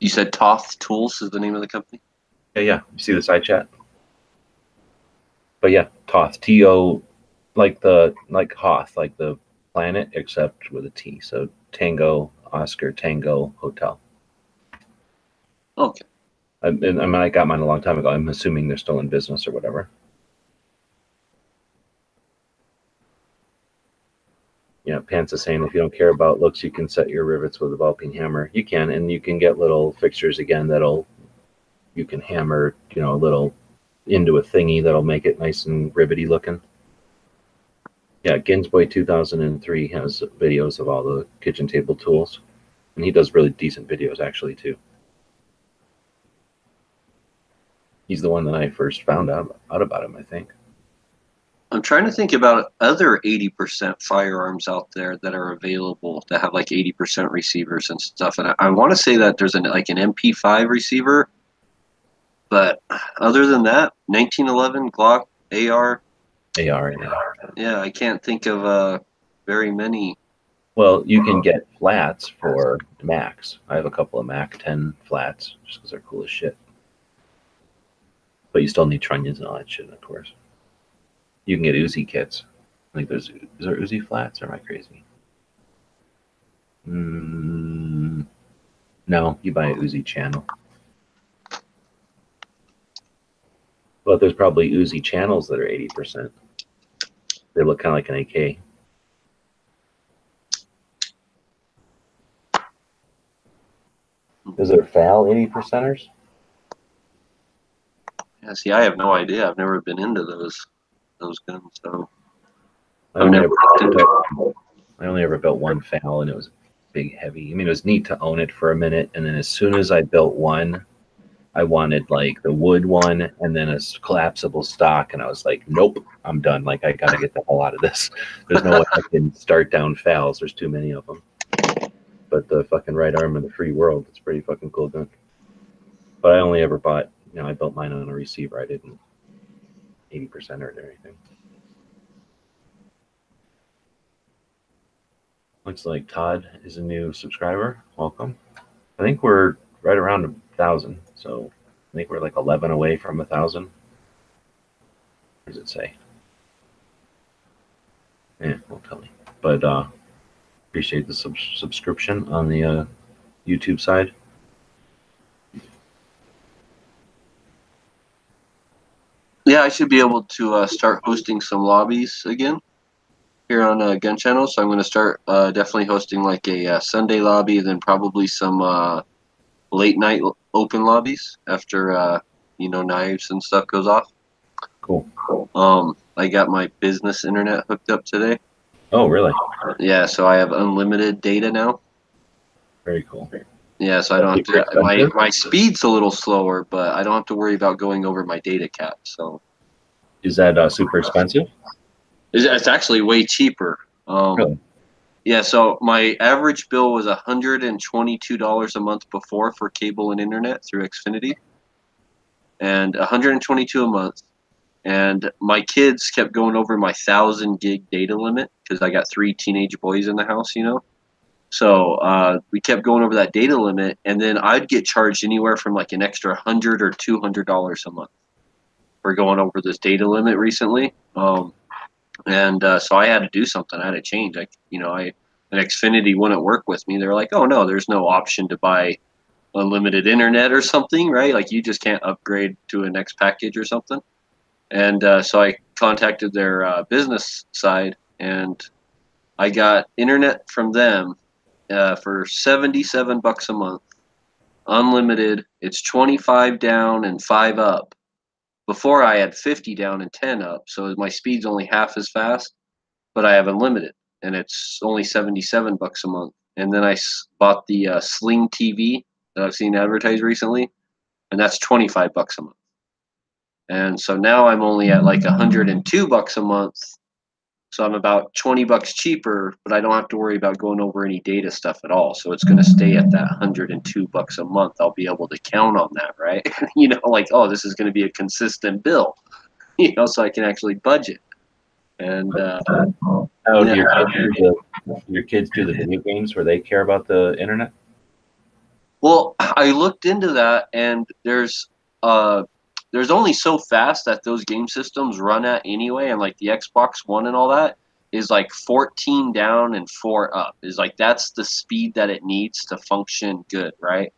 You said Toth Tools is the name of the company. Yeah. You see the side chat? But yeah, Toth, T-O, like Hoth, like the planet, except with a T. So Tango, Oscar, Tango, Hotel. Okay. I mean, I got mine a long time ago. I'm assuming they're still in business or whatever. Yeah, Pants is saying if you don't care about looks, you can set your rivets with a ball peen hammer. You can, and you can get little fixtures again you can hammer, a little into a thingy that'll make it nice and rivety looking. Yeah, Ginsboy 2003 has videos of all the kitchen table tools, and he does really decent videos actually too. He's the one that I first found out about him, I think. I'm trying to think about other 80% firearms out there that are available that have like 80% receivers and stuff. And I want to say that there's an MP5 receiver, but other than that, 1911 Glock AR. AR, yeah. I can't think of very many. Well, you can get flats for Macs. I have a couple of Mac 10 flats just because they're cool as shit. But you still need trunnions and all that shit, of course. You can get Uzi kits. Like is there Uzi flats, or am I crazy? No, you buy a Uzi channel. But there's probably Uzi channels that are 80%. They look kind of like an AK. Is there FAL 80%ers? Yeah, see, I have no idea. I've never been into those guns, so I only ever built one FAL, and it was big, heavy. I mean, it was neat to own it for a minute, and then as soon as I built one, I wanted like the wood one and then a collapsible stock, and I was like, nope, I'm done. Like, I gotta get the hell out of this. There's no way I can start down FALs. There's too many of them. But the fucking right arm of the free world, it's pretty fucking cool gun. But I only ever bought, I built mine on a receiver. I didn't 80% or anything. Looks like Todd is a new subscriber. Welcome. I think we're right around 1,000. So I think we're like 11 away from 1,000. What does it say? Yeah, won't tell me. But appreciate the subscription on the YouTube side. Yeah, I should be able to start hosting some lobbies again here on Gun Channel. So I'm going to start definitely hosting like a Sunday lobby, and then probably some late night open lobbies after knives and stuff goes off. Cool. I got my business internet hooked up today. Oh, really? Yeah, so I have unlimited data now. Very cool. Yeah, so I don't have to. My speed's a little slower, but I don't have to worry about going over my data cap. So, is that super expensive? It's actually way cheaper. Really? Yeah, so my average bill was $122 a month before for cable and internet through Xfinity, and $122 a month. And my kids kept going over my 1,000 gig data limit because I got 3 teenage boys in the house, So we kept going over that data limit, and then I'd get charged anywhere from like an extra $100 or $200 a month for going over this data limit recently. So I had to do something. I had to change. An Xfinity wouldn't work with me. They're like, oh no, there's no option to buy unlimited internet or something, right? Like you just can't upgrade to a next package or something. And so I contacted their business side, and I got internet from them for $77 a month, unlimited. It's 25 down and 5 up. Before I had 50 down and 10 up, so my speed's only half as fast, but I have unlimited, and it's only $77 a month. And then I bought the Sling TV that I've seen advertised recently, and that's $25 a month. And so now I'm only at like $102 a month. So I'm about $20 cheaper, but I don't have to worry about going over any data stuff at all. So it's going to stay at that $102 a month. I'll be able to count on that, right? Like, oh, this is going to be a consistent bill, so I can actually budget. And how do your kids do the video games where they care about the internet? Well, I looked into that, and there's only so fast that those game systems run at anyway, and like the Xbox One and all that is like 14 down and 4 up. Is like that's the speed that it needs to function good, right?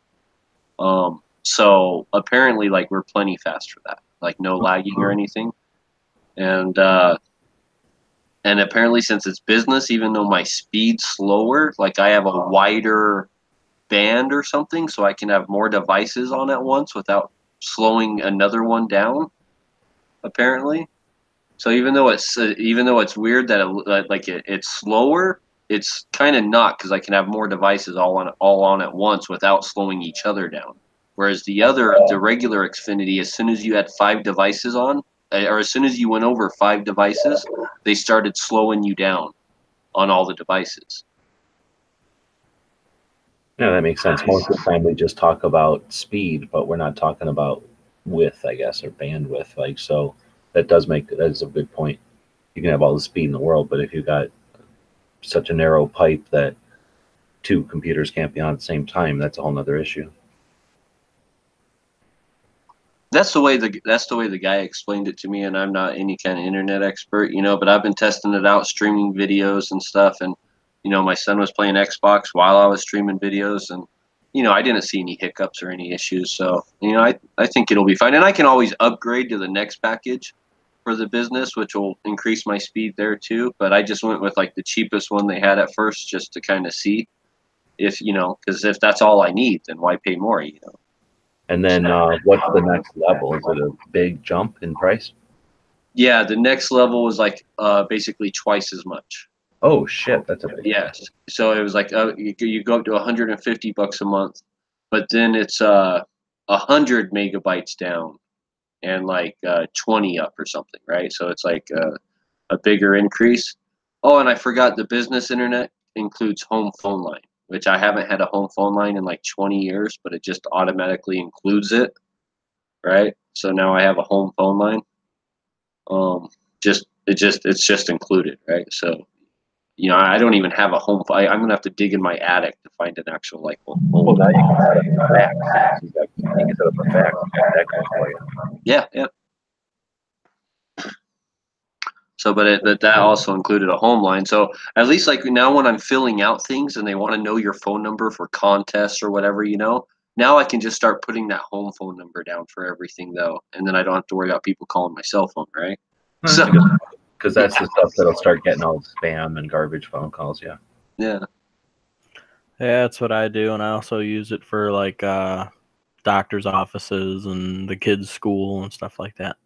So apparently, like we're plenty fast for that, like no lagging or anything, and apparently since it's business, even though my speed's slower, like I have a wider band or something, so I can have more devices on at once without slowing another one down, apparently. So even though it's weird that it's slower, it's kind of not, because I can have more devices all on at once without slowing each other down. Whereas the regular Xfinity, as soon as you had 5 devices on, or as soon as you went over 5 devices, they started slowing you down on all the devices. Yeah, that makes sense. Most of the time we just talk about speed, but we're not talking about width, I guess, or bandwidth. Like, so that is a good point. You can have all the speed in the world, but if you've got such a narrow pipe that 2 computers can't be on at the same time, that's a whole nother issue. That's the way the guy explained it to me, and I'm not any kind of internet expert, but I've been testing it out, streaming videos and stuff, and my son was playing Xbox while I was streaming videos, and I didn't see any hiccups or any issues. So I think it'll be fine, and I can always upgrade to the next package for the business, which will increase my speed there too. But I just went with like the cheapest one they had at first, just to kind of see if because if that's all I need, then why pay more? And then what's the next level? Is it a big jump in price? Yeah, the next level was like basically twice as much. Oh shit, that's a big Yes. So it was like you go up to $150 a month, but then it's 100 megabytes down and like 20 up or something, right? So it's like a bigger increase. Oh, and I forgot the business internet includes home phone line, which I haven't had a home phone line in like 20 years, but it just automatically includes it, right? So now I have a home phone line. It's just included, right? So I don't even have a home. I'm gonna have to dig in my attic to find an actual like home. Well, now you can set up a fax. You can set up a fax. That goes for you. Yeah. So, but that also included a home line. So at least like now when I'm filling out things and they want to know your phone number for contests or whatever, now I can just start putting that home phone number down for everything though, and then I don't have to worry about people calling my cell phone, right? So, because that's the stuff that'll start getting all the spam and garbage phone calls. Yeah. Yeah, that's what I do, and I also use it for like doctor's offices and the kids' school and stuff like that.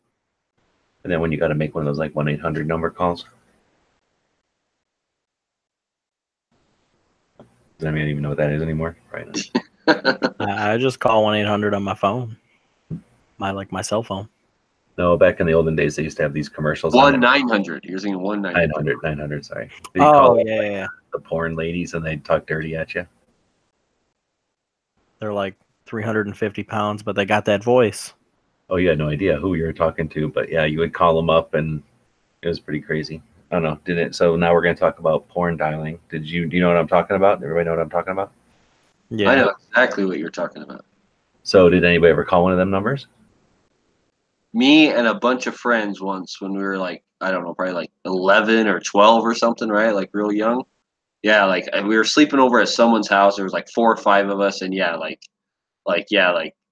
And then when you got to make one of those like 1-800 number calls. I don't even know what that is anymore. Right. I just call 1-800 on my phone, my cell phone. No, back in the olden days, they used to have these commercials. 1-900. You're saying 1-900. 900. Sorry. Yeah. The porn ladies, and they'd talk dirty at you. They're like 350 pounds, but they got that voice. Oh, you had no idea who you were talking to, but yeah, you would call them up, and it was pretty crazy. I don't know. Did it? So now we're going to talk about porn dialing. Do you know what I'm talking about? Everybody know what I'm talking about? Yeah. I know exactly what you're talking about. So did anybody ever call one of them numbers? Me and a bunch of friends once when we were like, I don't know, probably like 11 or 12 or something, right? Like real young. Yeah, like we were sleeping over at someone's house. There was like 4 or 5 of us, and yeah, like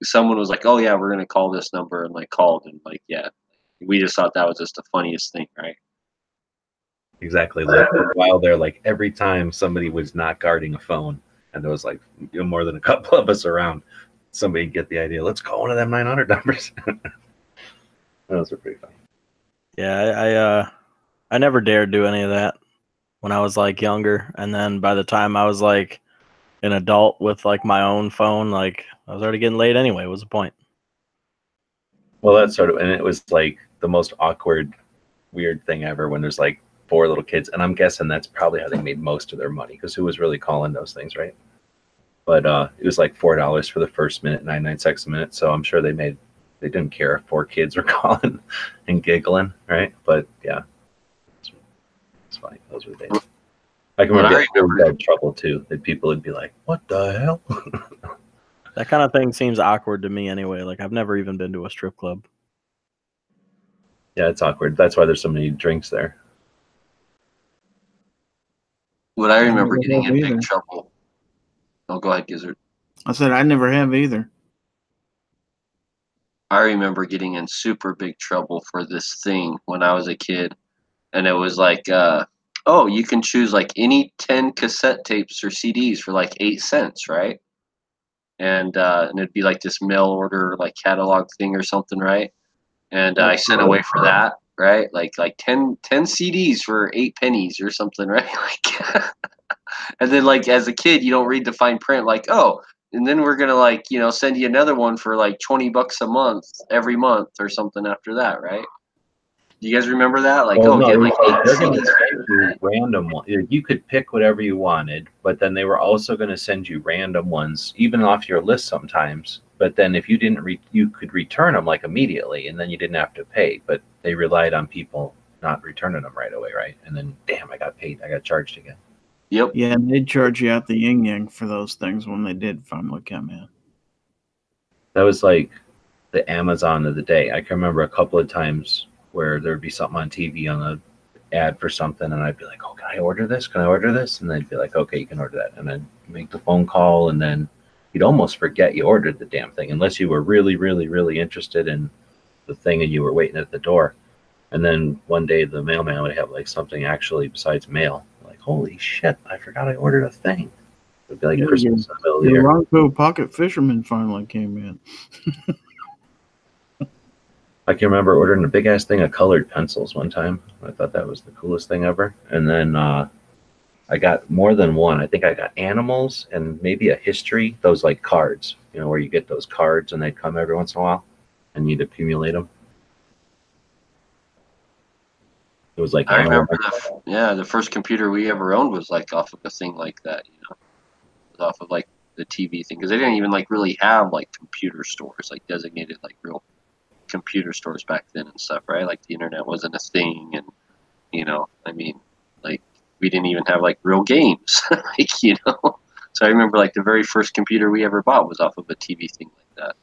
someone was like, "Oh yeah, we're gonna call this number," and like called, and like yeah, we just thought that was just the funniest thing, right? Exactly. Like for a while there, like every time somebody was not guarding a phone, and there was like more than a couple of us around, somebody get the idea. Let's call one of them 900 numbers. Those are pretty funny. Yeah, I never dared do any of that when I was like younger, and then by the time I was like an adult with like my own phone, like I was already getting late anyway. What was the point? Well, that's sort of, and it was like the most awkward, weird thing ever when there's like 4 little kids, and I'm guessing that's probably how they made most of their money because who was really calling those things, right? But it was like $4 for the first minute, 99 seconds a minute. So I'm sure they didn't care if 4 kids were calling and giggling, right? But yeah, it's funny. Those were the days. I can remember getting in trouble too. That people would be like, "What the hell?" That kind of thing seems awkward to me anyway. Like I've never even been to a strip club. Yeah, it's awkward. That's why there's so many drinks there. What I remember never getting have in big either. trouble. Oh, go ahead, Gizzard. I said I never have either. I remember getting in super big trouble for this thing when I was a kid, and it was like, oh, you can choose like any 10 cassette tapes or CDs for like 8 cents, right? And it'd be like this mail order like catalog thing or something, right? And I sent away for that, right? Like 10 CDs for 8 pennies or something, right? Like, and then like as a kid, you don't read the fine print, like, oh, and then we're gonna like send you another one for like $20 a month every month or something after that, right? Do you guys remember that? Like, Well, oh, no, get like they're going 8 to CDs. send you random ones. You could pick whatever you wanted, but then they were also going to send you random ones, even off your list sometimes. But then if you didn't, you could return them like immediately, and then you didn't have to pay. But they relied on people not returning them right away, right? And then, damn, I got paid. I got charged again. Yep. Yeah, and they'd charge you out the yin yang for those things when they did finally come in. That was like the Amazon of the day. I can remember a couple of times where there'd be something on TV on a ad for something, and I'd be like, "Oh, can I order this? Can I order this?" And they'd be like, "Okay, you can order that." And then make the phone call, and then you'd almost forget you ordered the damn thing unless you were really, really, really interested in the thing and you were waiting at the door. And then one day the mailman would have like something actually besides mail. Like, holy shit, I forgot I ordered a thing. It'd be like Yeah, Christmas in the middle of the The year. Ronco Pocket Fisherman finally came in. I can remember ordering a big ass thing of colored pencils one time. I thought that was the coolest thing ever. And then I got more than one. I think I got animals and maybe a history, those like cards, where you get those cards and they come every once in a while and you'd accumulate them. It was like I animal. remember the first computer we ever owned was like off of a thing like that, It was off of like the TV thing because they didn't even like really have like computer stores, like designated like real computer stores back then and stuff, right? Like the internet wasn't a thing, and I mean, like we didn't even have like real games, like So I remember like the very first computer we ever bought was off of a TV thing like that.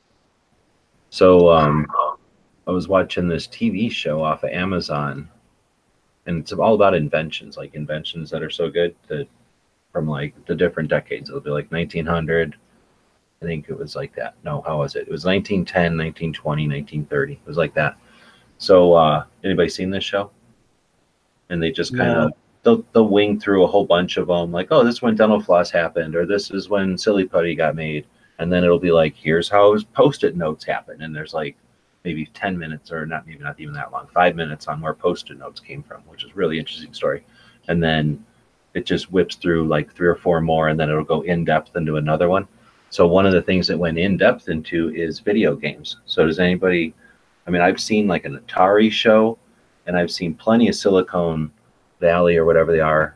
So I was watching this TV show off of Amazon, and it's all about inventions, like inventions that are so good that from like the different decades. It'll be like 1900. I think it was like that. No, how was it? It was 1910, 1920, 1930. It was like that. So anybody seen this show? And they just kind of they'll wing through a whole bunch of them, like, oh, this is when dental floss happened, or this is when silly putty got made, and then it'll be like, here's how post-it notes happen, and there's like maybe 10 minutes, or not even that long, 5 minutes on where post-it notes came from, which is a really interesting story. And then it just whips through like 3 or 4 more, and then it'll go in depth into another one. So one of the things that went in depth into is video games. So does anybody? I mean, I've seen like an Atari show, and I've seen plenty of Silicon Valley or whatever they are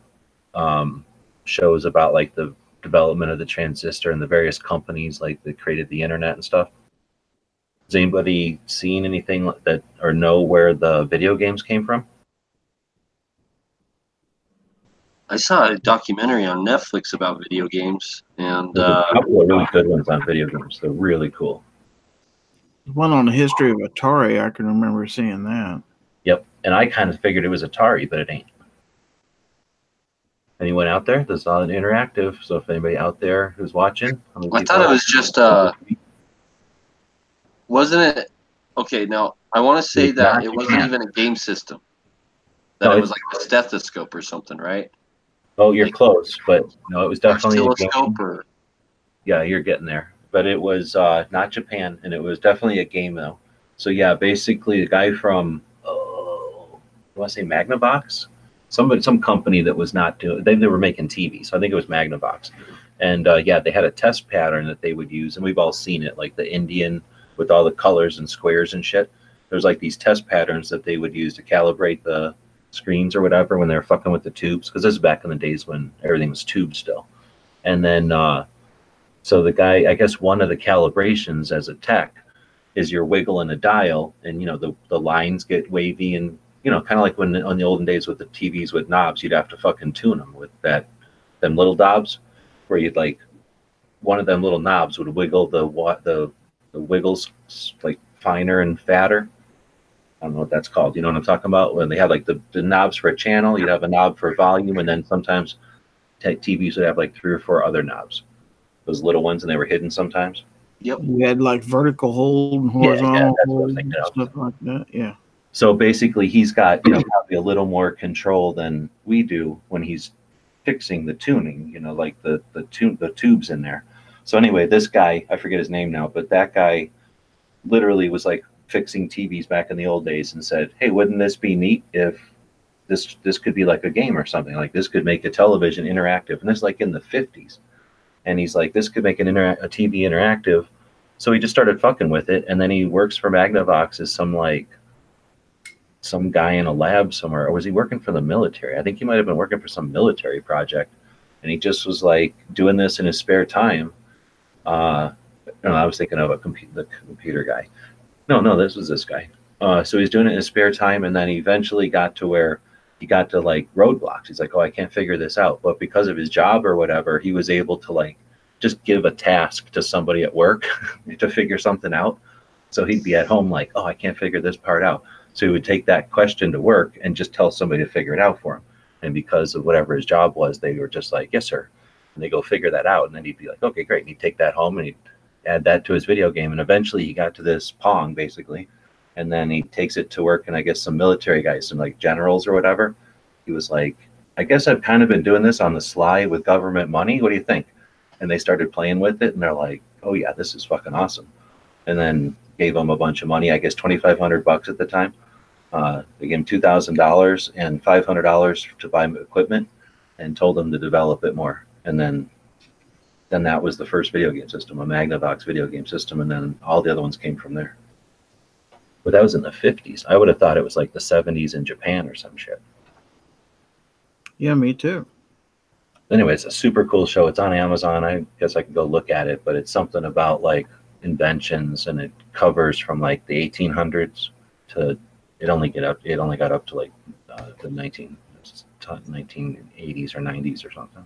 shows about like the development of the transistor and the various companies like that created the internet and stuff. Has anybody seen anything like that or know where the video games came from? I saw a documentary on Netflix about video games, and There's a couple of really good ones on video games. They're really cool. One on the history of Atari, I can remember seeing that. Yep. And I kind of figured it was Atari, but it ain't. Anyone out there? This is all interactive. So if anybody out there who's watching, I thought it was just wasn't it? Okay, now I want to say that it wasn't even a game system. That it was like a stethoscope or something, right? Oh, you're close, but no, it was definitely a game. Or... Yeah, you're getting there. But it was not Japan, and it was definitely a game, though. So, yeah, basically the guy from, I want to say Magnavox? Some company that was not doing, they were making TV, so I think it was Magnavox. And, yeah, they had a test pattern that they would use, and we've all seen it, like the Indian with all the colors and squares and shit. There's like these test patterns that they would use to calibrate the screens or whatever when they were fucking with the tubes, because this is back in the days when everything was tubed still. And then so the guy, I guess one of the calibrations as a tech is you're wiggling a dial, and you know the lines get wavy, and you know, kind of like when on the olden days with the TVs with knobs, you'd have to fucking tune them with them little knobs, where you'd like one of them little knobs would wiggle the wiggles like finer and fatter. I don't know what that's called. You know what I'm talking about? When they had like the knobs for a channel, you'd have a knob for volume, and then sometimes TVs would have like 3 or 4 other knobs. Those little ones, and they were hidden sometimes. Yep. You had like vertical hold and horizontal hold and stuff like that. Yeah. So basically, he's got probably a little more control than we do when he's fixing the tuning. You know, like the tubes in there. So anyway, this guy, I forget his name now, but that guy literally was like fixing TVs back in the old days and said, "Hey, wouldn't this be neat if this could be like a game or something? Like this could make a television interactive." And this is like in the 50s. And he's like, "This could make a TV interactive." So he just started fucking with it, and then he works for Magnavox as some guy in a lab somewhere. Or was he working for the military? I think he might have been working for some military project, and he just was like doing this in his spare time. I was thinking of the computer guy. No, this was this guy. So he's doing it in his spare time, and then he eventually got to where he got to like roadblocks. He's like, "Oh, I can't figure this out." But because of his job or whatever, he was able to like just give a task to somebody at work to figure something out. So he'd be at home like, "Oh, I can't figure this part out." So he would take that question to work and just tell somebody to figure it out for him. And because of whatever his job was, they were just like, "Yes, sir." And they go figure that out. And then he'd be like, "Okay, great." And he'd take that home and he'd add that to his video game. And eventually he got to this Pong, basically. And then he takes it to work, and I guess some military guys, some like generals or whatever. He was like, "I guess I've kind of been doing this on the sly with government money. What do you think?" And they started playing with it, and they're like, "Oh yeah, this is fucking awesome." And then gave him a bunch of money, I guess $2,500 at the time. They gave him $2,000 and $500 to buy equipment, and told him to develop it more. And then that was the first video game system, a Magnavox video game system, and then all the other ones came from there. But that was in the 50s. I would have thought it was like the 70s in Japan or some shit. Yeah, me too. Anyway, it's a super cool show. It's on Amazon. I guess I could go look at it, but it's something about like inventions, and it covers from like the 1800s to it only got up to like the 1980s or 90s or something.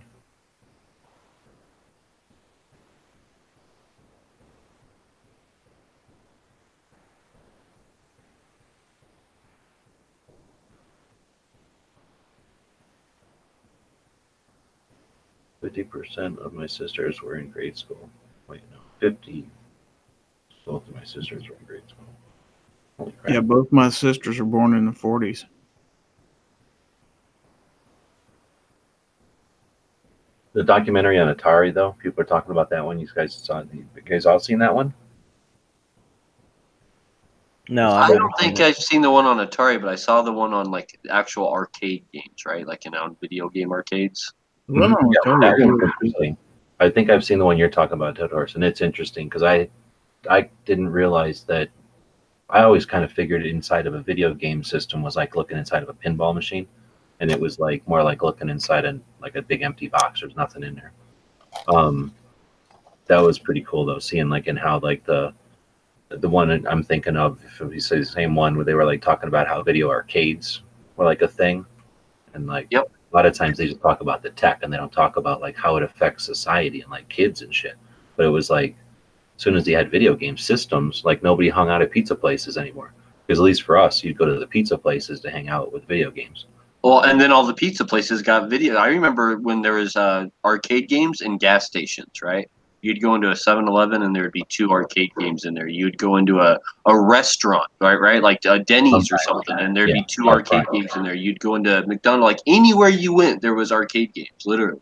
"50% of my sisters were in grade school." Wait, no, 50. Both of my sisters were in grade school. Holy crap. Yeah, both my sisters were born in the 40s. The documentary on Atari, though, people are talking about that one. You guys all seen that one? No, I don't think I've seen the one on Atari, but I saw the one on like actual arcade games, right? Like on video game arcades. Yeah, that one's interesting. I think I've seen the one you're talking about, Ted Horse, and it's interesting because I didn't realize that. I always kind of figured inside of a video game system was like looking inside of a pinball machine, and it was like more like looking inside like a big empty box. There's nothing in there. That was pretty cool though, seeing like in how like the one I'm thinking of, if we say the same one where they were like talking about how video arcades were like a thing, and like a lot of times they just talk about the tech and they don't talk about like how it affects society and like kids and shit. But it was like as soon as they had video game systems, like nobody hung out at pizza places anymore. Because at least for us, you'd go to the pizza places to hang out with video games. Well, and then all the pizza places got video. I remember when there was arcade games in gas stations, right? You'd go into a 7-Eleven and there would be 2 arcade games in there. You'd go into a restaurant, right? Like a Denny's or something, and there'd be 2 arcade games in there. You'd go into McDonald's, like anywhere you went, there was arcade games, literally.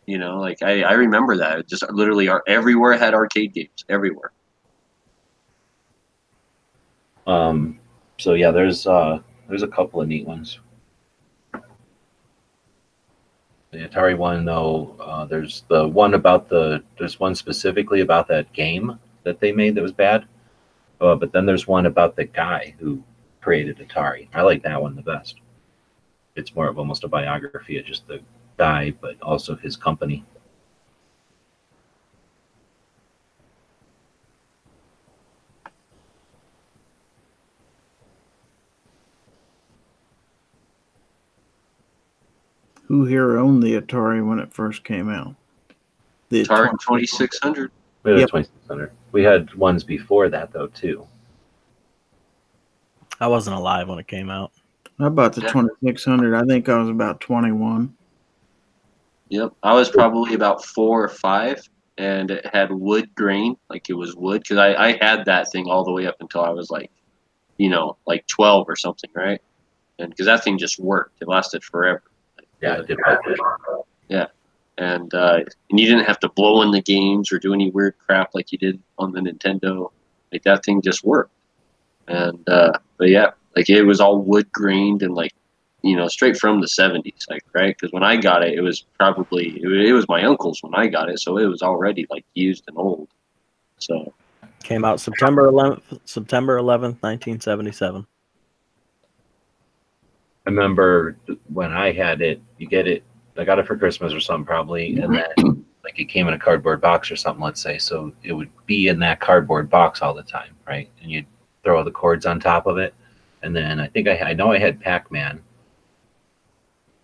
You know, like I remember that. It just literally everywhere had arcade games, everywhere. So yeah, there's a couple of neat ones. The Atari one, though, there's the one about there's one specifically about that game that they made that was bad. But then there's one about the guy who created Atari. I like that one the best. It's more of almost a biography of just the guy, but also his company. Who here owned the Atari when it first came out? The Atari 2600. We had Yep. 2600. We had ones before that though too. I wasn't alive when it came out. I bought the Yeah. 2600. I think I was about 21. Yep, I was probably about 4 or 5, and it had wood grain, like it was wood, because I had that thing all the way up until I was like, like 12 or something, right? And because that thing just worked, it lasted forever. Yeah, it did. Yeah, and you didn't have to blow in the games or do any weird crap like you did on the Nintendo. Like that thing just worked. And but yeah, like it was all wood grained and like straight from the 70s, like, right? Because when I got it, it was probably it was my uncle's when I got it, so it was already like used and old. So Came out September 11th, 1977. I remember when I had it, you get it, I got it for Christmas or something probably, and then like it came in a cardboard box or something, let's say, so it would be in that cardboard box all the time, right? And you'd throw all the cords on top of it, and then I think I know I had Pac-Man,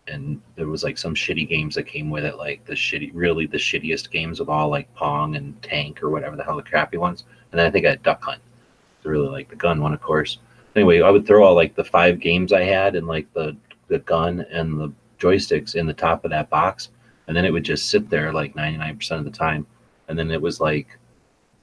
and there was like some shitty games that came with it, like the shittiest games of all, like Pong and Tank or whatever the hell the crappy ones, and then I think I had Duck Hunt. I really like the gun one, of course. Anyway, I would throw all like the 5 games I had and like the gun and the joysticks in the top of that box, and then it would just sit there like 99% of the time. And then it was like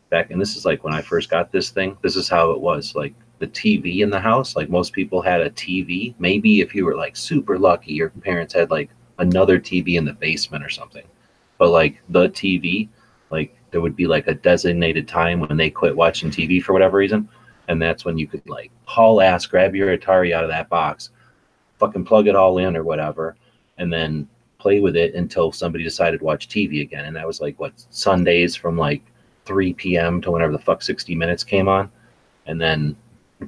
back, and this is like when I first got this thing, this is how it was. Like the TV in the house, like most people had a TV. Maybe if you were like super lucky, your parents had like another TV in the basement or something. But like the TV, like there would be like a designated time when they quit watching TV for whatever reason. And that's when you could like haul ass, grab your Atari out of that box, fucking plug it all in or whatever, and then play with it until somebody decided to watch TV again. And that was like what, Sundays from like 3 p.m. to whenever the fuck 60 Minutes came on. And then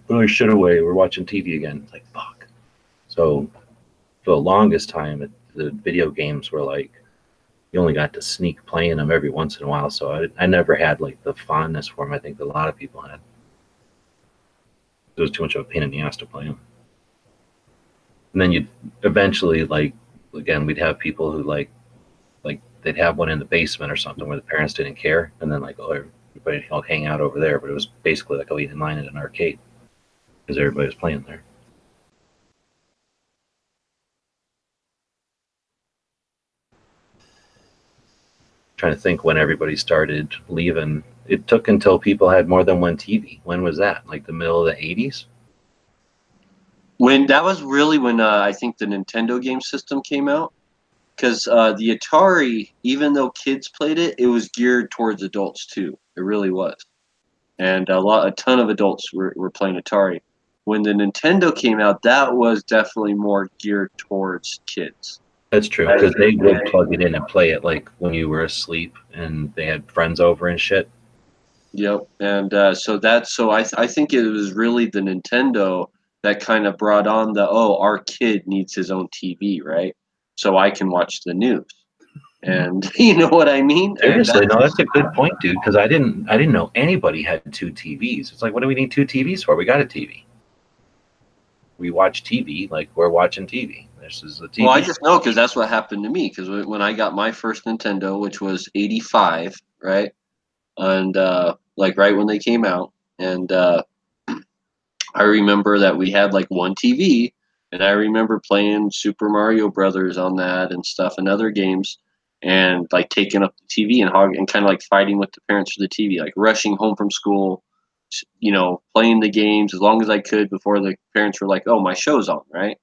put our shit away, we're watching TV again. It's like fuck. So for the longest time, the video games were like you only got to sneak playing them every once in a while. So I never had like the fondness for them I think that a lot of people had. It was too much of a pain in the ass to play them. And then you'd eventually, like, again, we'd have people who like they'd have one in the basement or something where the parents didn't care, and then like, oh, everybody all hang out over there. But it was basically like, oh, you in line at an arcade because everybody was playing there. Trying to think when everybody started leaving. It took until people had more than one TV. When was that? Like the middle of the 80s? when that was really when I think the Nintendo game system came out. Because the Atari, even though kids played it, it was geared towards adults too. It really was, and a ton of adults were playing Atari. When the Nintendo came out, that was definitely more geared towards kids. That's true, because they would plug it in and play it like when you were asleep, and they had friends over and shit. Yep, and so I think it was really the Nintendo that kind of brought on our kid needs his own TV, right? So I can watch the news, and you know what I mean. Seriously, no, that's a good point, dude. Because I didn't know anybody had 2 TVs. It's like, what do we need 2 TVs for? We got a TV. We watch TV like we're watching TV. This is the TV. Well, I just know because that's what happened to me. Because when I got my first Nintendo, which was '85, right, and like right when they came out, and I remember that we had like one TV, and I remember playing Super Mario Brothers on that and stuff and other games, and like taking up the TV and kind of like fighting with the parents for the TV, like rushing home from school, you know, playing the games as long as I could before the parents were like, "Oh, my show's on," right?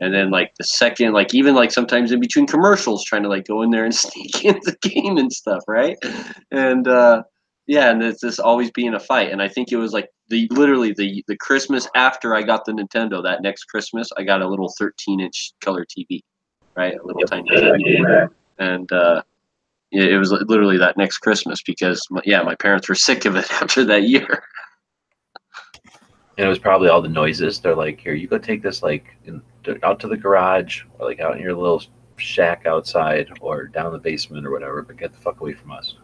And then like the second, like even like sometimes in between commercials, trying to like go in there and sneak in the game and stuff, right? And yeah, and it's just always being a fight. And I think it was like literally the Christmas after I got the Nintendo, that next Christmas, I got a little 13-inch color TV, right? A little tiny TV. And it was literally that next Christmas because my parents were sick of it after that year. And it was probably all the noises. They're like, here, you go take this like out to the garage or like out in your little shack outside or down the basement or whatever, but get the fuck away from us.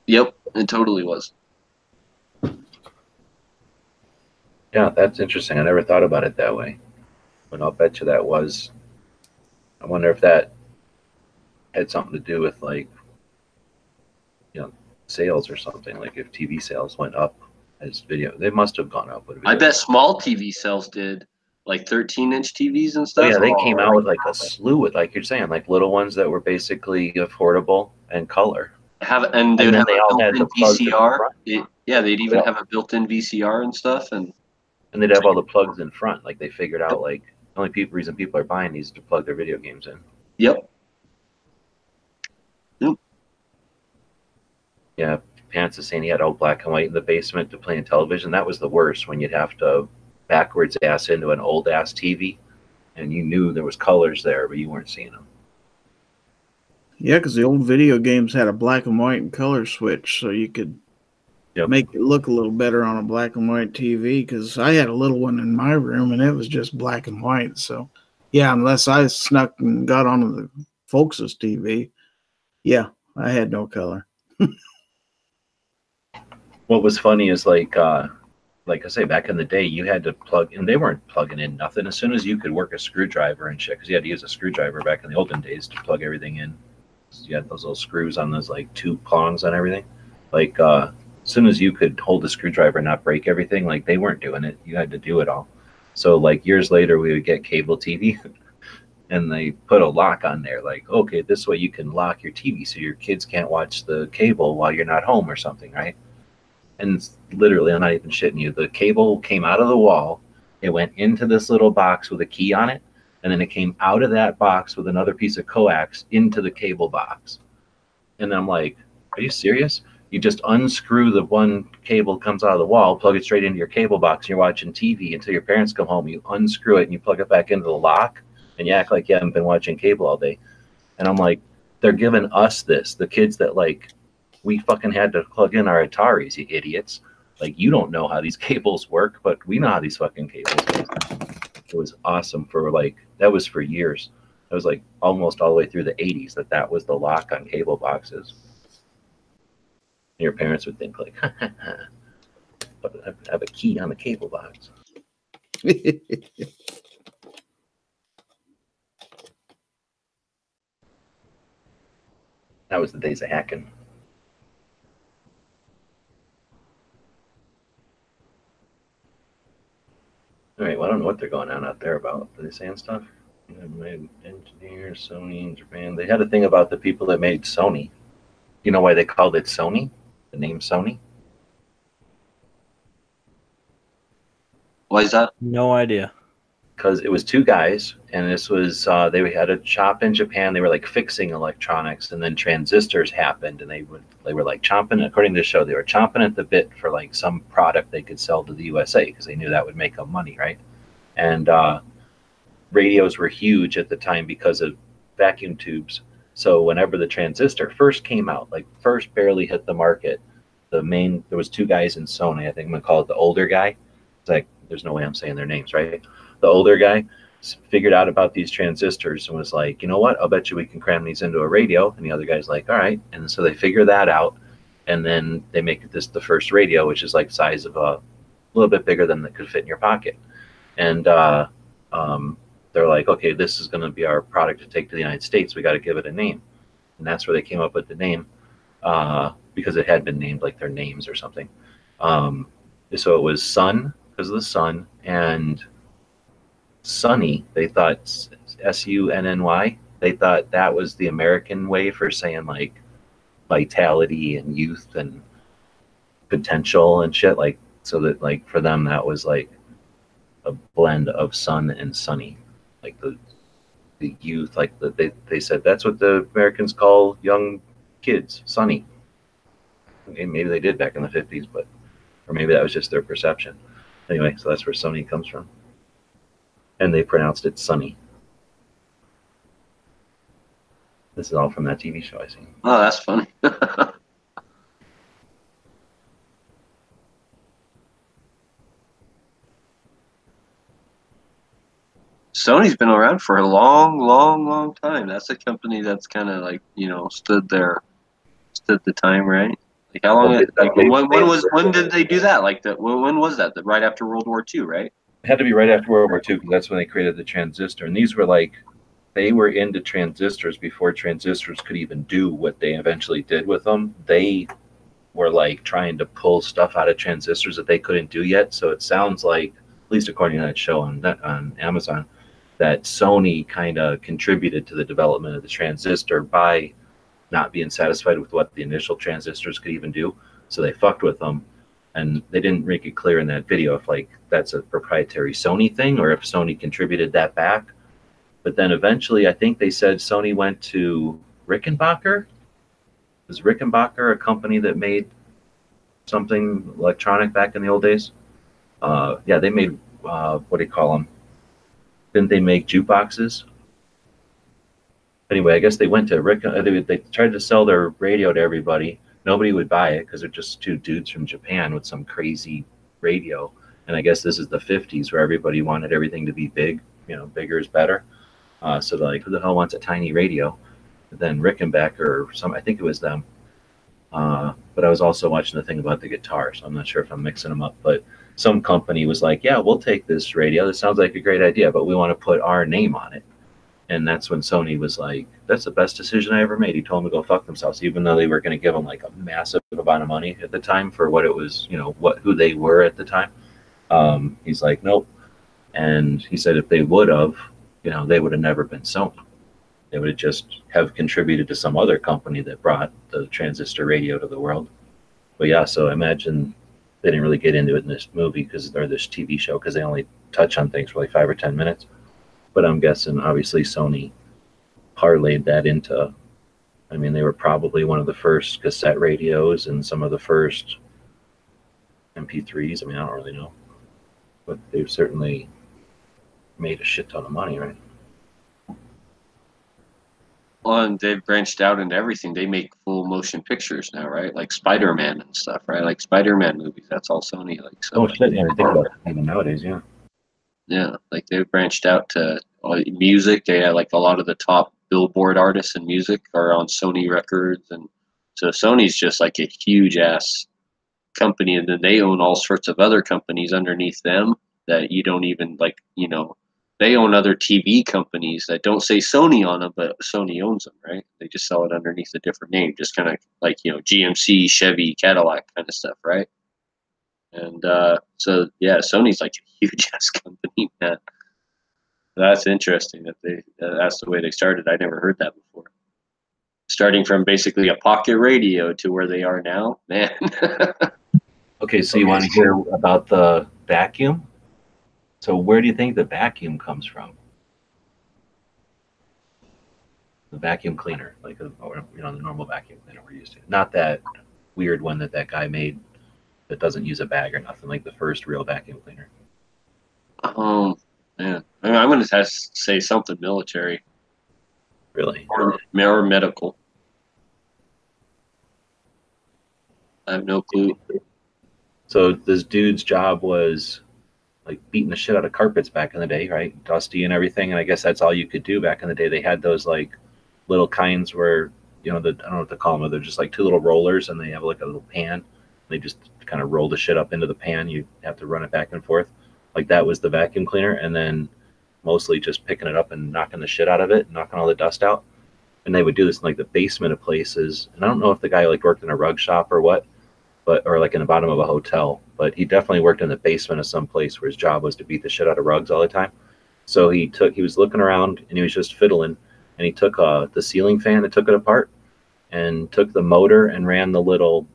Yep, it totally was. Yeah, that's interesting. I never thought about it that way. But I'll bet you that was. I wonder if that had something to do with like, you know, sales or something. Like if TV sales went up as video, they must have gone up. I bet small TV sales did, like 13-inch TVs and stuff. Oh, yeah, they came out with like a slew with, like you're saying, like little ones that were basically affordable and color. And they would have they a all had built-in the plugs in VCR. front. They'd even have a built-in VCR and stuff, and they'd have all the plugs in front. Like they figured out like the only reason people are buying these is to plug their video games in. Yep. Yeah, Pants is saying he had all black and white in the basement to play in television. That was the worst, when you'd have to backwards ass into an old ass TV, and you knew there was colors there, but you weren't seeing them. Yeah, because the old video games had a black and white and color switch, so you could make it look a little better on a black and white TV. Because I had a little one in my room, and it was just black and white. So, yeah, unless I snuck and got onto the folks' TV, yeah, I had no color. What was funny is like I say, back in the day, you had to plug, and they weren't plugging in nothing. As soon as you could work a screwdriver and shit, because you had to use a screwdriver back in the olden days to plug everything in. You had those little screws on those like two prongs on everything. Like as soon as you could hold the screwdriver and not break everything, like they weren't doing it. You had to do it all. So like years later, we would get cable TV, and they put a lock on there. Like, okay, this way you can lock your TV so your kids can't watch the cable while you're not home or something, right? And literally, I'm not even shitting you, the cable came out of the wall, it went into this little box with a key on it, and then it came out of that box with another piece of coax into the cable box. And I'm like, are you serious? You just unscrew the one cable, comes out of the wall, plug it straight into your cable box, and you're watching TV until your parents come home. You unscrew it and you plug it back into the lock, and you act like you haven't been watching cable all day. And I'm like, they're giving us this, the kids that like, we fucking had to plug in our Ataris, you idiots. Like, you don't know how these cables work, but we know how these fucking cables work. It was awesome for like, that was for years. It was like almost all the way through the 80s that was the lock on cable boxes. And your parents would think like, but I have a key on the cable box. That was the days of hacking. All right, well, I don't know what they're going on out there about. Are they saying stuff? Made engineers, Sony in Japan. They had a thing about the people that made Sony. You know why they called it Sony? The name Sony? Why is that? No idea. Because it was two guys, and this was they had a shop in Japan. They were like fixing electronics, and then transistors happened, and they were like chomping. According to the show, they were chomping at the bit for like some product they could sell to the USA because they knew that would make them money, right? And radios were huge at the time because of vacuum tubes. So whenever the transistor first came out, like first barely hit the market, there was two guys in Sony. I think I'm gonna call it the older guy. It's like, there's no way I'm saying their names, right? The older guy figured out about these transistors and was like, you know what? I'll bet you we can cram these into a radio. And the other guy's like, all right. And so they figure that out, and then they make this the first radio, which is like size of a little bit bigger than that could fit in your pocket. And they're like, okay, this is going to be our product to take to the United States. We got to give it a name, and that's where they came up with the name, because it had been named like their names or something. So it was Sun because of the sun, and Sunny. They thought SUNNY. They thought that was the American way for saying like vitality and youth and potential and shit. Like, so that like for them that was like a blend of sun and sunny, like the youth, like they said that's what the Americans call young kids, sunny. Maybe they did back in the 50s, but or maybe that was just their perception. Anyway, so that's where Sony comes from, and they pronounced it sunny. This is all from that TV show I seen. Oh, that's funny. Sony's been around for a long time. That's a company that's kind of like, you know, stood the time, right? Like how long? When did they do that? Like when was that? Right after World War II, right? It had to be right after World War II because that's when they created the transistor. And these were like, they were into transistors before transistors could even do what they eventually did with them. They were like trying to pull stuff out of transistors that they couldn't do yet. So it sounds like, at least according to that show on Amazon, that Sony kind of contributed to the development of the transistor by not being satisfied with what the initial transistors could even do. So they fucked with them, and they didn't make it clear in that video if like that's a proprietary Sony thing or if Sony contributed that back. But then eventually I think they said Sony went to Rickenbacker. Was Rickenbacker a company that made something electronic back in the old days? Yeah, they made, what do you call them? Didn't they make jukeboxes? Anyway, I guess they went to they tried to sell their radio to everybody. Nobody would buy it because they're just two dudes from Japan with some crazy radio. And I guess this is the 50s where everybody wanted everything to be big. You know, bigger is better. So they're like, who the hell wants a tiny radio? And then Rickenbacker or I think it was them. But I was also watching the thing about the guitar, so I'm not sure if I'm mixing them up. But some company was like, yeah, we'll take this radio. This sounds like a great idea, but we want to put our name on it. And that's when Sony was like, that's the best decision I ever made. He told them to go fuck themselves, even though they were going to give them like a massive amount of money at the time for what it was, you know, who they were at the time. He's like, nope. And he said if they would have, you know, they would have never been Sony. They would have just have contributed to some other company that brought the transistor radio to the world. But yeah, so imagine they didn't really get into it in this movie or this TV show because they only touch on things for like 5 or 10 minutes. But I'm guessing obviously Sony parlayed that into, I mean, they were probably one of the first cassette radios and some of the first MP3s. I mean, I don't really know. But they've certainly made a shit ton of money, right? Well, and they've branched out into everything. They make full motion pictures now, right? Like Spider-Man and stuff, right? Like Spider-Man movies. That's all Sony. Like so. Oh shit! Yeah, I think about it even nowadays. Yeah. Yeah, like they've branched out to music. They have like a lot of the top Billboard artists in music are on Sony Records, and so Sony's just like a huge ass company, and then they own all sorts of other companies underneath them that you don't even like. You know, they own other TV companies that don't say Sony on them, but Sony owns them, right? They just sell it underneath a different name, just kind of like, you know, GMC, Chevy, Cadillac kind of stuff, right? And so yeah, Sony's like a huge ass company, man. That's interesting that that's the way they started. I never heard that before. Starting from basically a pocket radio to where they are now, man. Okay, so you want to hear about the vacuum? So where do you think the vacuum comes from? The vacuum cleaner, like the normal vacuum cleaner we're used to. Not that weird one that guy made that doesn't use a bag or nothing, like the first real vacuum cleaner. Man, I mean, I'm going to say something military. Really? Or medical. I have no clue. So this dude's job was like beating the shit out of carpets back in the day, right? Dusty and everything. And I guess that's all you could do back in the day. They had those like little kinds where, you know, I don't know what to call them. They're just like two little rollers and they have like a little pan. They just kind of roll the shit up into the pan. You have to run it back and forth. Like that was the vacuum cleaner. And then mostly just picking it up and knocking the shit out of it, knocking all the dust out. And they would do this in like the basement of places. And I don't know if the guy like worked in a rug shop or what, but or like in the bottom of a hotel. But he definitely worked in the basement of some place where his job was to beat the shit out of rugs all the time. So he was looking around and he was just fiddling, and he took the ceiling fan and took it apart, and took the motor and ran the little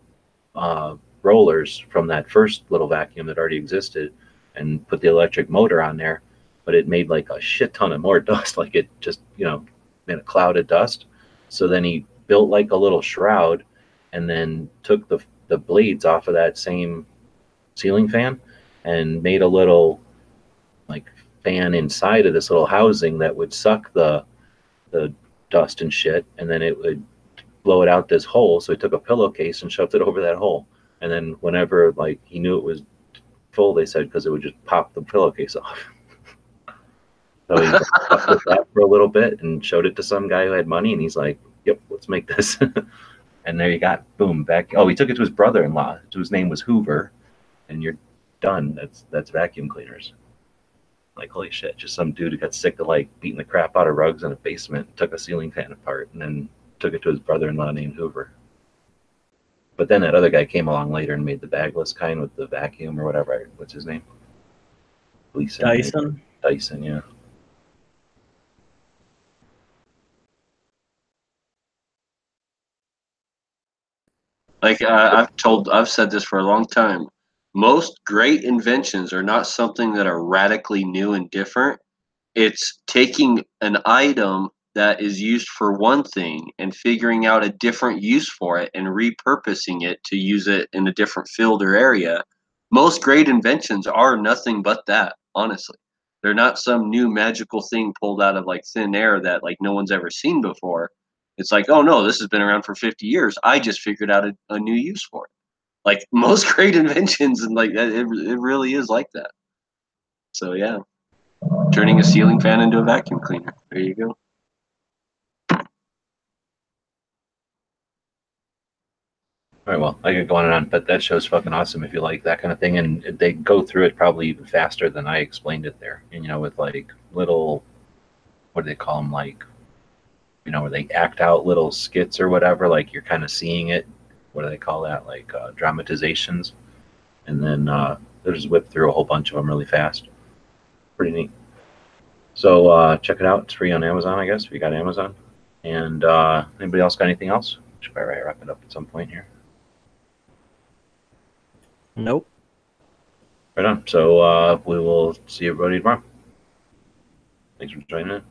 rollers from that first little vacuum that already existed, and put the electric motor on there. But it made like a shit ton of more dust. Like it just, made a cloud of dust. So then he built like a little shroud, and then took the blades off of that same ceiling fan, and made a little like fan inside of this little housing that would suck the dust and shit, and then it would blow it out this hole. So he took a pillowcase and shoved it over that hole, and then whenever like he knew it was full, they said, because it would just pop the pillowcase off. So he stuck with that for a little bit and showed it to some guy who had money, and he's like, "Yep, let's make this." And there you got, boom, back. Oh, he took it to his brother-in-law, whose name was Hoover, and you're done. That's vacuum cleaners. Like, holy shit, just some dude who got sick of like beating the crap out of rugs in a basement, took a ceiling fan apart, and then took it to his brother-in-law named Hoover. But then that other guy came along later and made the bagless kind with the vacuum or whatever. What's his name? Dyson. Dyson, yeah. Like I've said this for a long time. Most great inventions are not something that are radically new and different. It's taking an item that is used for one thing and figuring out a different use for it and repurposing it to use it in a different field or area. Most great inventions are nothing but that, honestly. They're not some new magical thing pulled out of like thin air that like no one's ever seen before. It's like, oh no, this has been around for 50 years. I just figured out a new use for it. Like most great inventions, and like that, it really is like that. So yeah, turning a ceiling fan into a vacuum cleaner. There you go. All right, well, I could go on and on, but that show's fucking awesome if you like that kind of thing. And they go through it probably even faster than I explained it there. And, with like little, what do they call them? Like, where they act out little skits or whatever, like you're kind of seeing it. What do they call that? Like dramatizations. And then they'll just whip through a whole bunch of them really fast. Pretty neat. So check it out. It's free on Amazon, I guess, if you got Amazon. And anybody else got anything else? Should probably wrap it up at some point here. Nope. Right on. So we will see everybody tomorrow. Thanks for joining in.